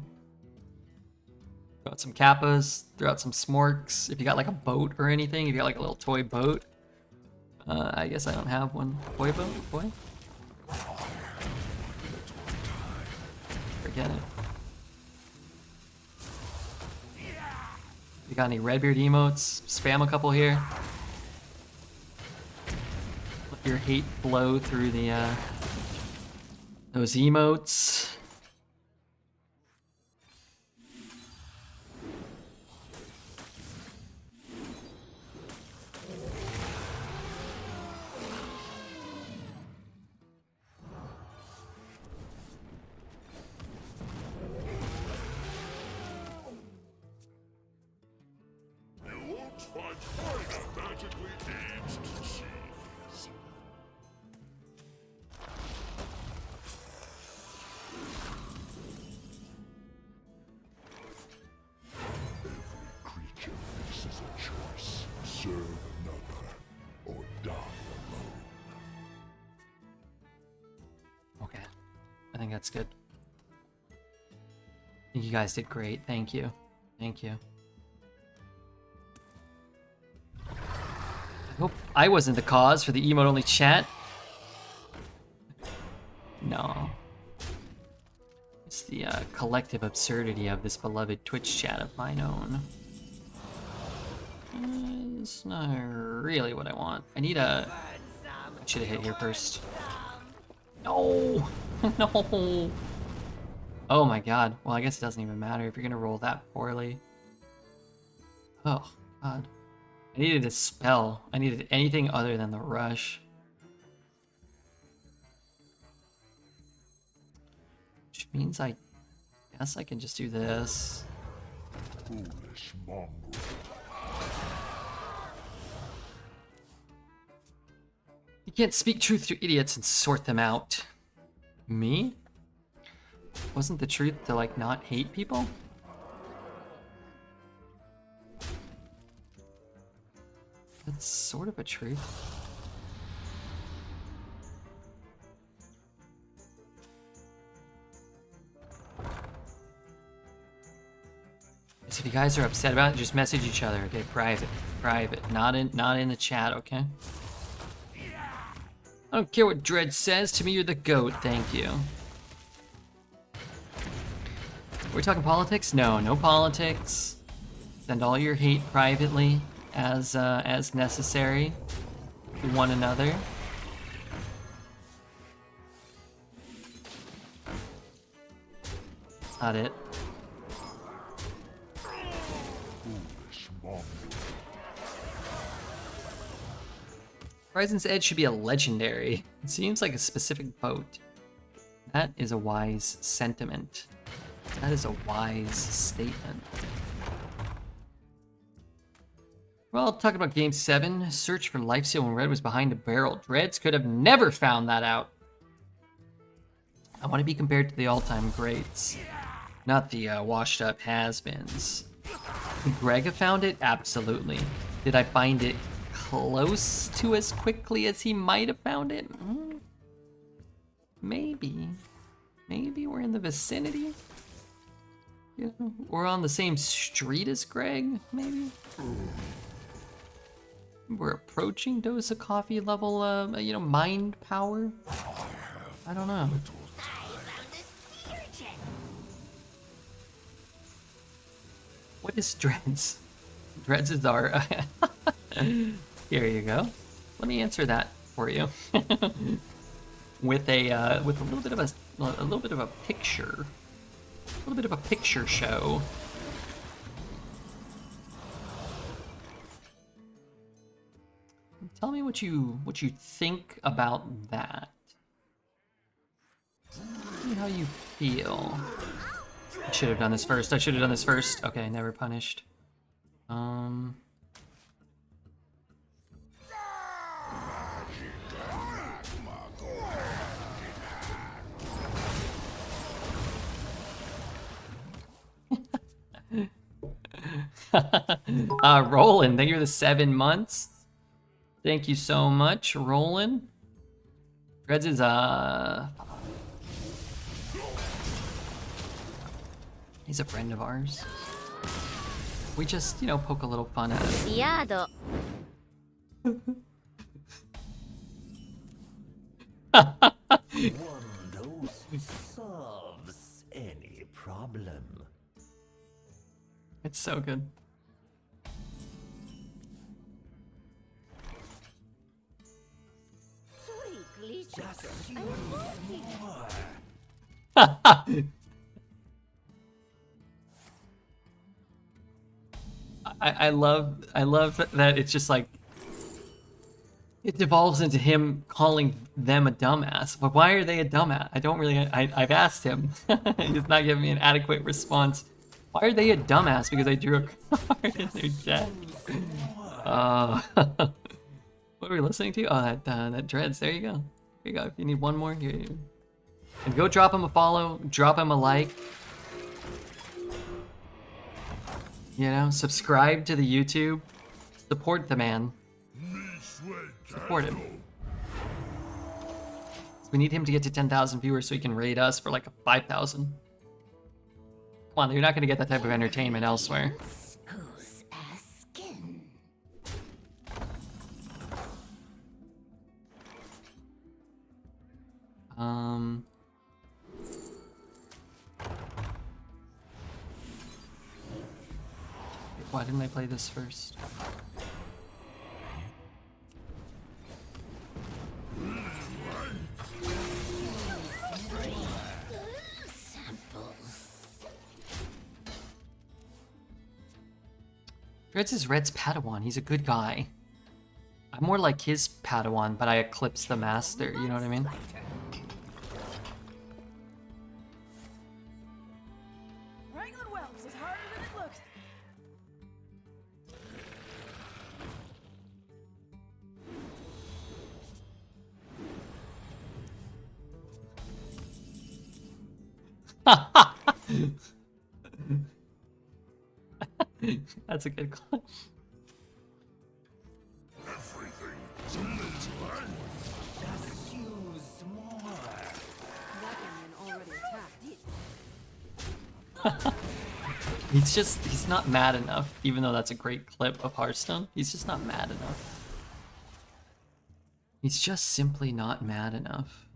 [SPEAKER 2] Throw out some kappas, throw out some smorks. If you got like a boat or anything, if you got like a little toy boat. I guess I don't have one. Toy boat? Boy? Forget it. You got any Redbeard emotes? Spam a couple here. Let your hate flow through the those emotes.
[SPEAKER 1] You won't find finer magically aged seeds. serve another or die alone.
[SPEAKER 2] Okay. I think that's good. You guys did great. Thank you. Thank you. I hope I wasn't the cause for the emote-only chat. No. It's the collective absurdity of this beloved Twitch chat of mine own. It's not really what I want. I need a... I should have hit here first. No! No! Oh my god. Well, I guess it doesn't even matter if you're gonna roll that poorly. Oh, god. I needed a spell. I needed anything other than the rush. Which means I guess I can just do this.
[SPEAKER 1] Foolish mongrel.
[SPEAKER 2] You can't speak truth to idiots and sort them out. Me? Wasn't the truth to, like, not hate people? That's sort of a truth. So if you guys are upset about it, just message each other, okay? Private. Private. Not in the chat, okay? I don't care what Dread says. To me, you're the GOAT. Thank you. We're talking politics? No, no politics. Send all your hate privately as necessary to one another. That's not it.
[SPEAKER 1] Foolish mongrel.
[SPEAKER 2] Horizon's Edge should be a legendary. It seems like a specific boat. That is a wise sentiment. That is a wise statement. Well, talking about Game 7, search for lifesteal when Red was behind a barrel. Dreads could have never found that out. I want to be compared to the all-time greats, not the washed-up has-beens. Did Greg have found it? Absolutely. Did I find it close to as quickly as he might have found it? Maybe. Maybe we're in the vicinity? You know, we're on the same street as Greg, maybe? We're approaching dose of coffee level, you know, mind power? I don't know. What is Dreads? Dreads is our... Here you go. Let me answer that for you. With a little bit of a picture. A little bit of a picture show. Tell me what you think about that. Tell me how you feel. I should have done this first. I should have done this first. Okay, never punished. Roland, thank you for the 7 months. Thank you so much, Roland. Dreads is he's a friend of ours. We just, you know, poke a little fun at it.
[SPEAKER 7] ヤード
[SPEAKER 6] One dose solves any problem.
[SPEAKER 2] It's so good. I love that it's just like it devolves into him calling them a dumbass. But why are they a dumbass? I don't really. I've asked him. He's not giving me an adequate response. Why are they a dumbass? Because I drew a card in their deck. What are we listening to? Oh, that Dreads. There you go. There you go. If you need one more, here you. And go drop him a follow. Drop him a like. You know, subscribe to the YouTube Support the man. Support him. We need him to get to 10,000 viewers so he can raid us for like 5,000. Come on, you're not gonna get that type of entertainment elsewhere.
[SPEAKER 6] Who's asking?
[SPEAKER 2] Why didn't I play this first? Dreads is Red's Padawan. He's a good guy. I'm more like his Padawan, but I eclipse the master. You know what I mean?
[SPEAKER 4] Wrangling whelps is harder than it looks.
[SPEAKER 2] That's a good clutch.
[SPEAKER 6] Just use more.
[SPEAKER 3] That minion already attacked.
[SPEAKER 2] He's not mad enough, even though that's a great clip of Hearthstone. He's just not mad enough. He's just simply not mad enough.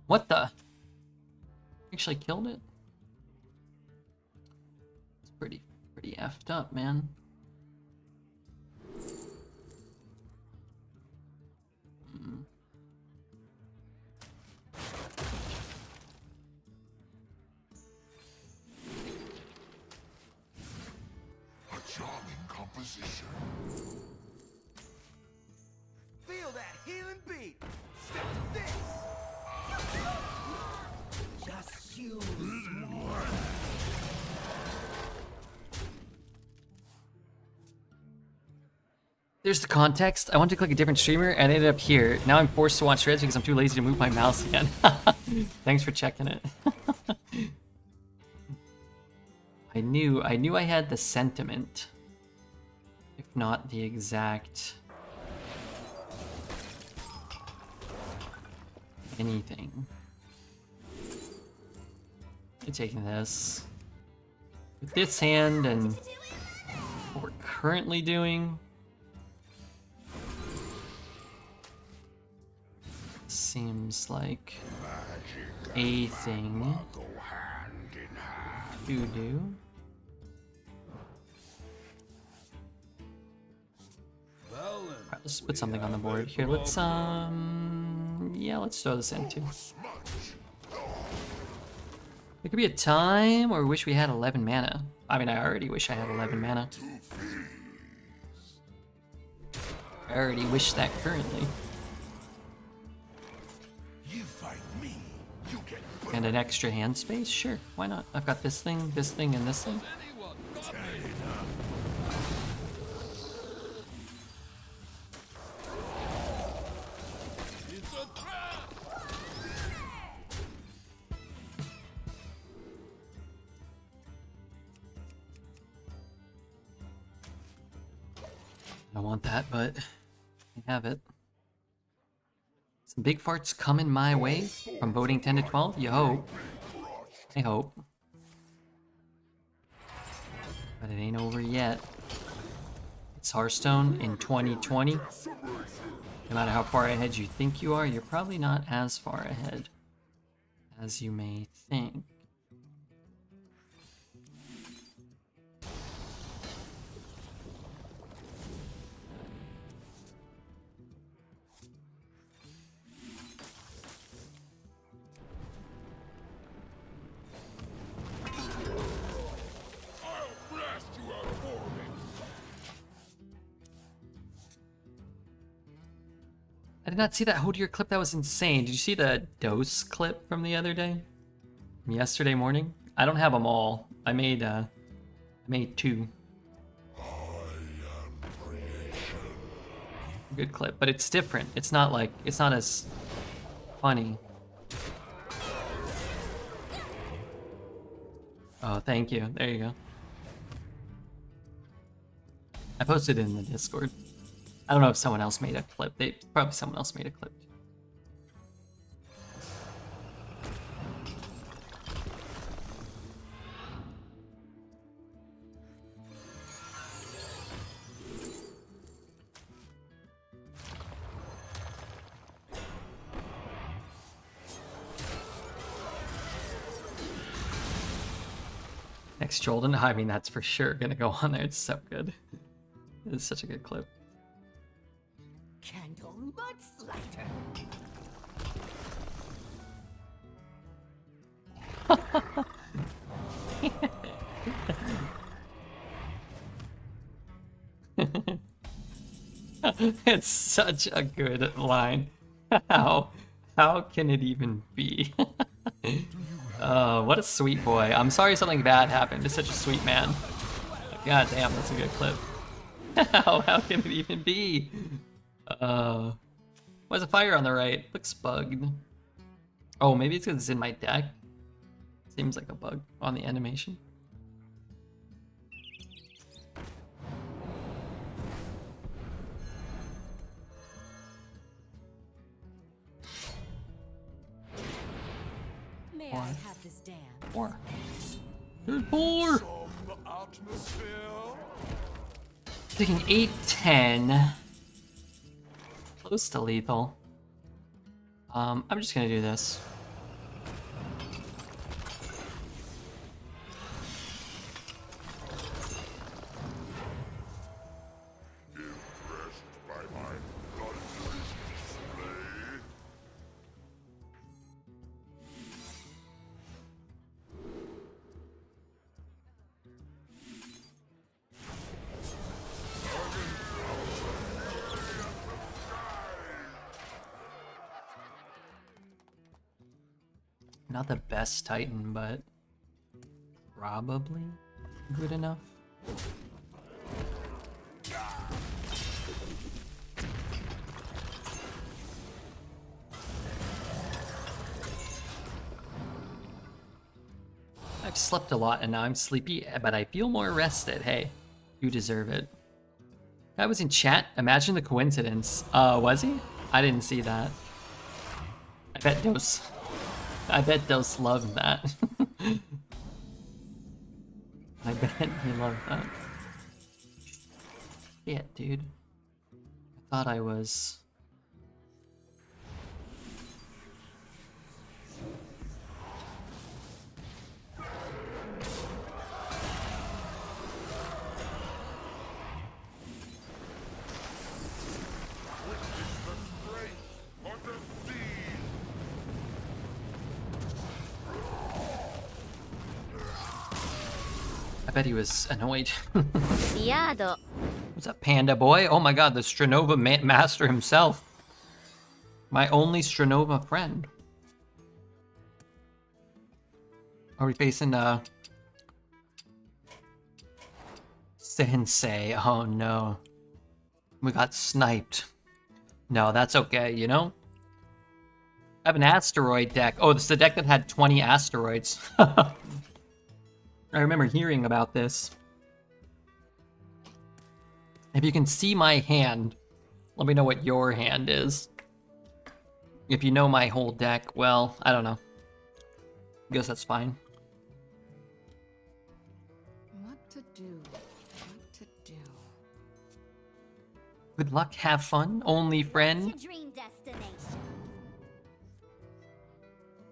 [SPEAKER 2] What the? Actually killed it? It's pretty effed up, man.
[SPEAKER 1] A charming composition.
[SPEAKER 5] Feel that healing beat. Step to this.
[SPEAKER 6] Just use more.
[SPEAKER 2] There's the context. I wanted to click a different streamer and I ended up here. Now I'm forced to watch threads because I'm too lazy to move my mouse again. Thanks for checking it. I knew I had the sentiment, if not the exact anything. I'm taking this. With this hand and what we're currently doing, seems like a thing to do. Alright, let's put something on the board here. Let's yeah, let's throw this in too. It could be a time, or wish we had 11 mana. I mean, I already wish I had 11 mana. I already wish that currently.
[SPEAKER 1] You fight me, you get
[SPEAKER 2] And an extra hand space? Sure, why not? I've got this thing, and this thing. I want that, but I have it. Some big farts coming my way from voting 10 to 12? You hope. I hope. But it ain't over yet. It's Hearthstone in 2020. No matter how far ahead you think you are, you're probably not as far ahead as you may think. I did not see that Hodier clip. That was insane. Did you see the dose clip from the other day? From yesterday morning? I don't have them all. I made two. Good clip, but it's different. It's not like, it's not as funny. Oh, thank you. There you go. I posted it in the Discord. I don't know if someone else made a clip. Probably someone else made a clip. Next Jordan, I mean, that's for sure gonna go on there. It's so good. It's such a good clip.
[SPEAKER 6] Candle much lighter.
[SPEAKER 2] It's such a good line. How can it even be? What a sweet boy. I'm sorry something bad happened. Just such a sweet man. God damn, that's a good clip. How can it even be? Why is a fire on the right? Looks bugged. Oh, maybe it's because it's in my deck. Seems like a bug on the animation.
[SPEAKER 3] May I have this dance?
[SPEAKER 2] Four. Good four.
[SPEAKER 1] Some atmosphere.
[SPEAKER 2] Taking 8-10. Close to lethal. I'm just gonna do this.
[SPEAKER 1] Impressed by my thunderous display?
[SPEAKER 2] Not the best Titan, but probably good enough. I've slept a lot and now I'm sleepy, but I feel more rested. Hey, you deserve it. I was in chat. Imagine the coincidence. Was he? I didn't see that. I bet Dose loved that. I bet he loved that. Yeah, dude. I thought I was... I bet he was annoyed.
[SPEAKER 7] リヤード
[SPEAKER 2] What's up, Panda Boy? Oh my god, the Stranova master himself. My only Stranova friend. Are we facing, Sensei? Oh no. We got sniped. No, that's okay, you know? I have an asteroid deck. Oh, this is the deck that had 20 asteroids. I remember hearing about this. If you can see my hand, let me know what your hand is. If you know my whole deck, well, I don't know. I guess that's fine.
[SPEAKER 3] What to do? What to do?
[SPEAKER 2] Good luck, have fun, only friend.
[SPEAKER 7] to dream destination.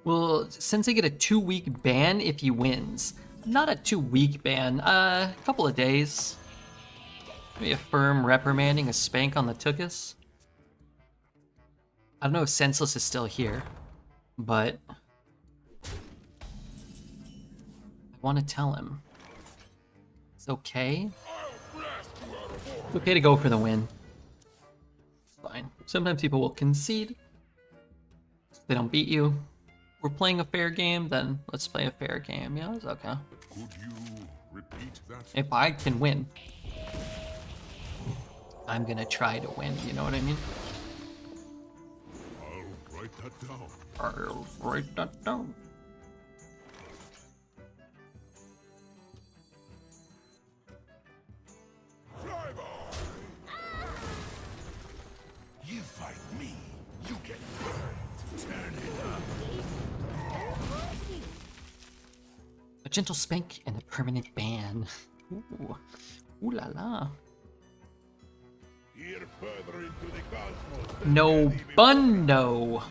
[SPEAKER 2] Well, since I get a 2-week ban if he wins. Not a 2-week ban, a couple of days. Maybe a firm reprimanding, a spank on the tuchus. I don't know if Senseless is still here, but I want to tell him. It's okay. It's okay to go for the win. It's fine. Sometimes people will concede. If they don't beat you. We're playing a fair game, then let's play a fair game. Yeah, it's okay.
[SPEAKER 1] Could you repeat that?
[SPEAKER 2] If I can win. I'm gonna try to win, you know what I mean?
[SPEAKER 1] I'll write that down.
[SPEAKER 2] I'll write that down.
[SPEAKER 5] You fight me, you get burned. Turn it up.
[SPEAKER 2] A gentle spank and a permanent ban. Ooh. Ooh la la.
[SPEAKER 1] Here further into the cosmos.
[SPEAKER 2] No bundo.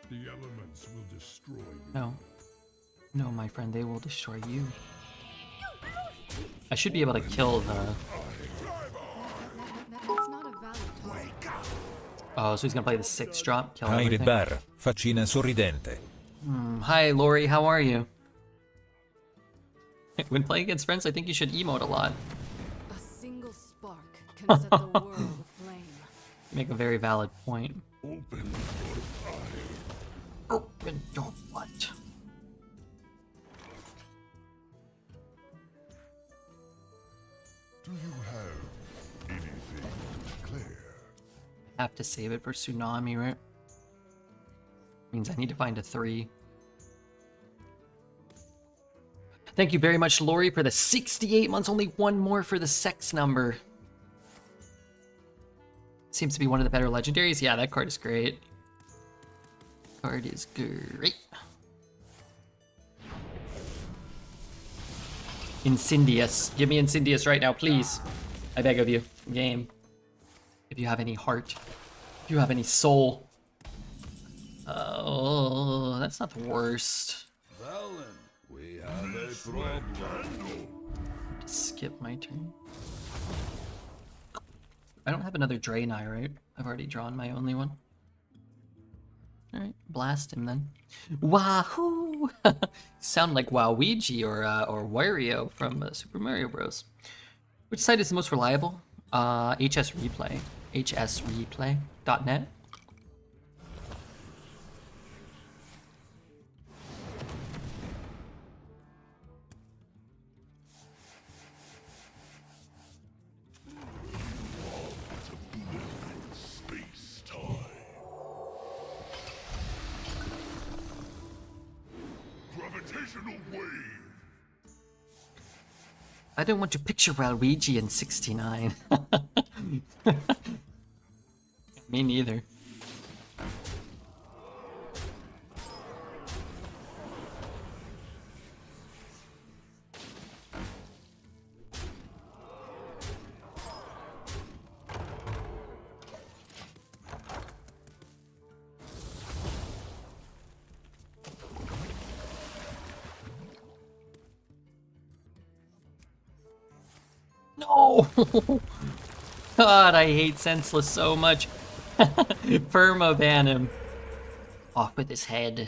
[SPEAKER 1] The elements will destroy you.
[SPEAKER 2] No. No, my friend, they will destroy you. I should be able to kill the...
[SPEAKER 3] That's not a valid target.
[SPEAKER 2] Oh, so he's gonna play the 6 drop, kill
[SPEAKER 8] Hi
[SPEAKER 2] everything.
[SPEAKER 8] Redbeard, faccina sorridente.
[SPEAKER 2] Hi, Lori, how are you? When playing against friends, I think you should emote a lot.
[SPEAKER 3] A single spark can set the world aflame.
[SPEAKER 2] You make a very valid point.
[SPEAKER 1] Open your eye.
[SPEAKER 2] Open your what?
[SPEAKER 1] Do you have anything to declare?
[SPEAKER 2] Have to save it for Tsunami, right? Means I need to find a 3. Thank you very much, Lori, for the 68 months. Only one more for the sex number. Seems to be one of the better legendaries. Yeah, that card is great. Card is great. Incendious. Give me Incendious right now, please. I beg of you. Game. If you have any heart. If you have any soul. Oh, that's not the worst.
[SPEAKER 5] Valen, we have a problem.
[SPEAKER 2] Just skip my turn. I don't have another Draenei, right? I've already drawn my only one. Alright, blast him then. Wahoo! Sound like Waluigi or Wario from Super Mario Bros. Which site is the most reliable? HS Replay. hsreplay.net.
[SPEAKER 1] Space time. Gravitational wave.
[SPEAKER 2] I don't want to picture Waluigi in 69. Me neither. No! God, I hate Senseless so much. Perma-ban him. Off with his head.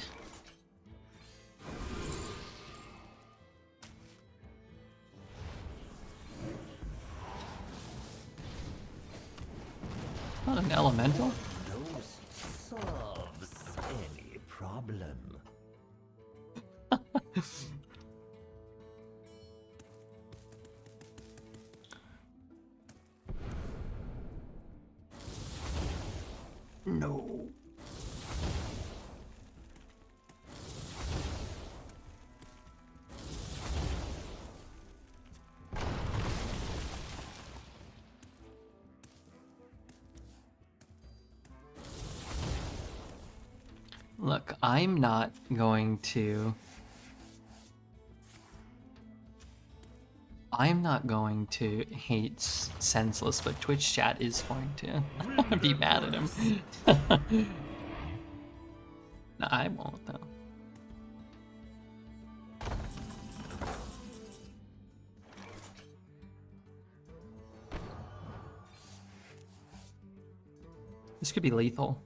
[SPEAKER 2] Not an elemental?
[SPEAKER 6] Solves any problem.
[SPEAKER 2] No. Look, I'm not going to hate Senseless, but Twitch chat is going to be mad at him. No, I won't though. This could be lethal.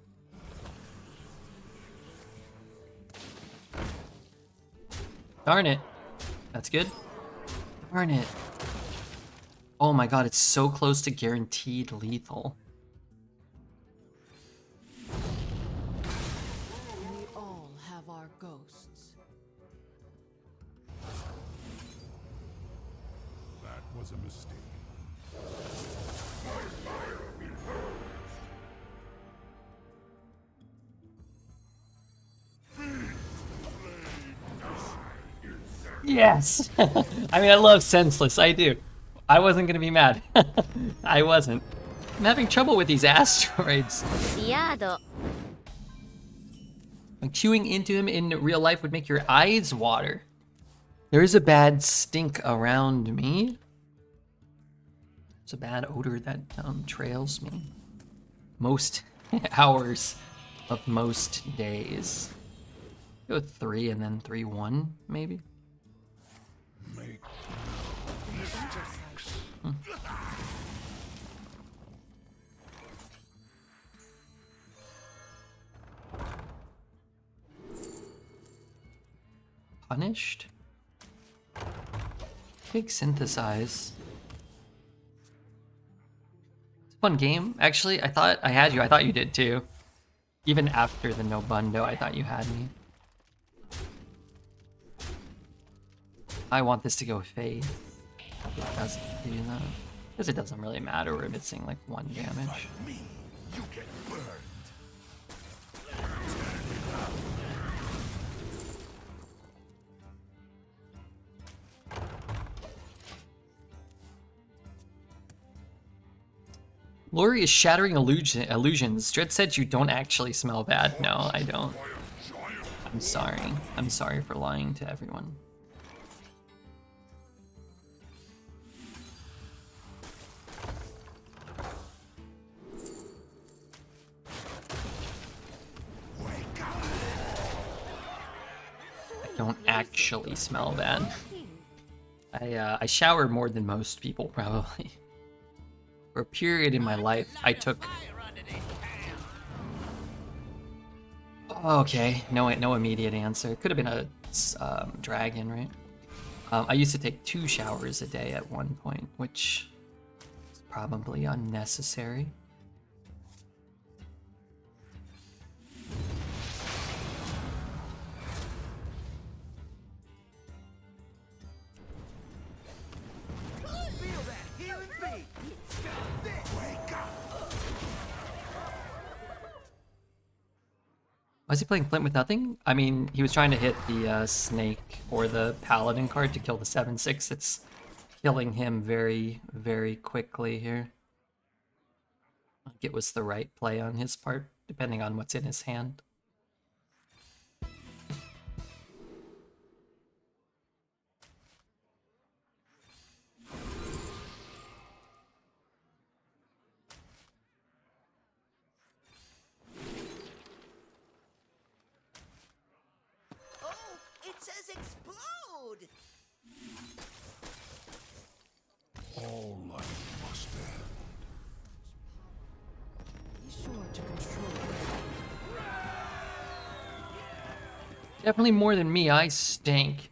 [SPEAKER 2] Darn it. That's good. Darn it. Oh my god, it's so close to guaranteed lethal.
[SPEAKER 1] was a mistake.
[SPEAKER 2] Yes! I mean, I love Senseless, I do. I wasn't gonna be mad. I wasn't. I'm having trouble with these asteroids.
[SPEAKER 7] リアード
[SPEAKER 2] Like, chewing into him in real life would make your eyes water. There is a bad stink around me. It's a bad odor that trails me. Most hours of most days. Go 3 and then 3-1, maybe? Punished? Big synthesize. It's a fun game. Actually, I thought I had you. I thought you did too. Even after the Nobundo, I thought you had me. I want this to go Faith. It doesn't do that. Because it doesn't really matter. We're missing like 1 damage.
[SPEAKER 5] Me, you get burned.
[SPEAKER 2] Lori is shattering illusions. Dread said you don't actually smell bad. No, I don't. I'm sorry. I'm sorry for lying to everyone. I don't actually smell bad. I shower more than most people, probably. For a period in my life, I took... Okay, no immediate answer. Could have been a dragon, right? I used to take 2 showers a day at one point, which is probably unnecessary. Was he playing Flint with nothing? I mean, he was trying to hit the snake or the paladin card to kill the 7/6. It's killing him very, very quickly here. I think it was the right play on his part, depending on what's in his hand.
[SPEAKER 4] It says explode!
[SPEAKER 1] All life must end.
[SPEAKER 3] Be sure to control.
[SPEAKER 2] Definitely more than me, I stink.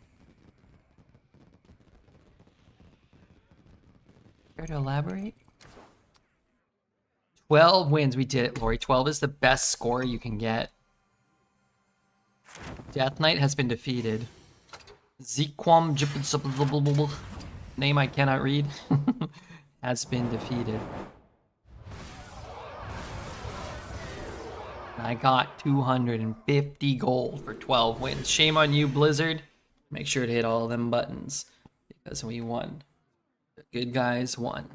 [SPEAKER 2] Care to elaborate? 12 wins, we did it, Lori. 12 is the best score you can get. Death Knight has been defeated. Zequam name I cannot read has been defeated. I got 250 gold for 12 wins. Shame on you, Blizzard. Make sure to hit all them buttons because we won. The good guys won.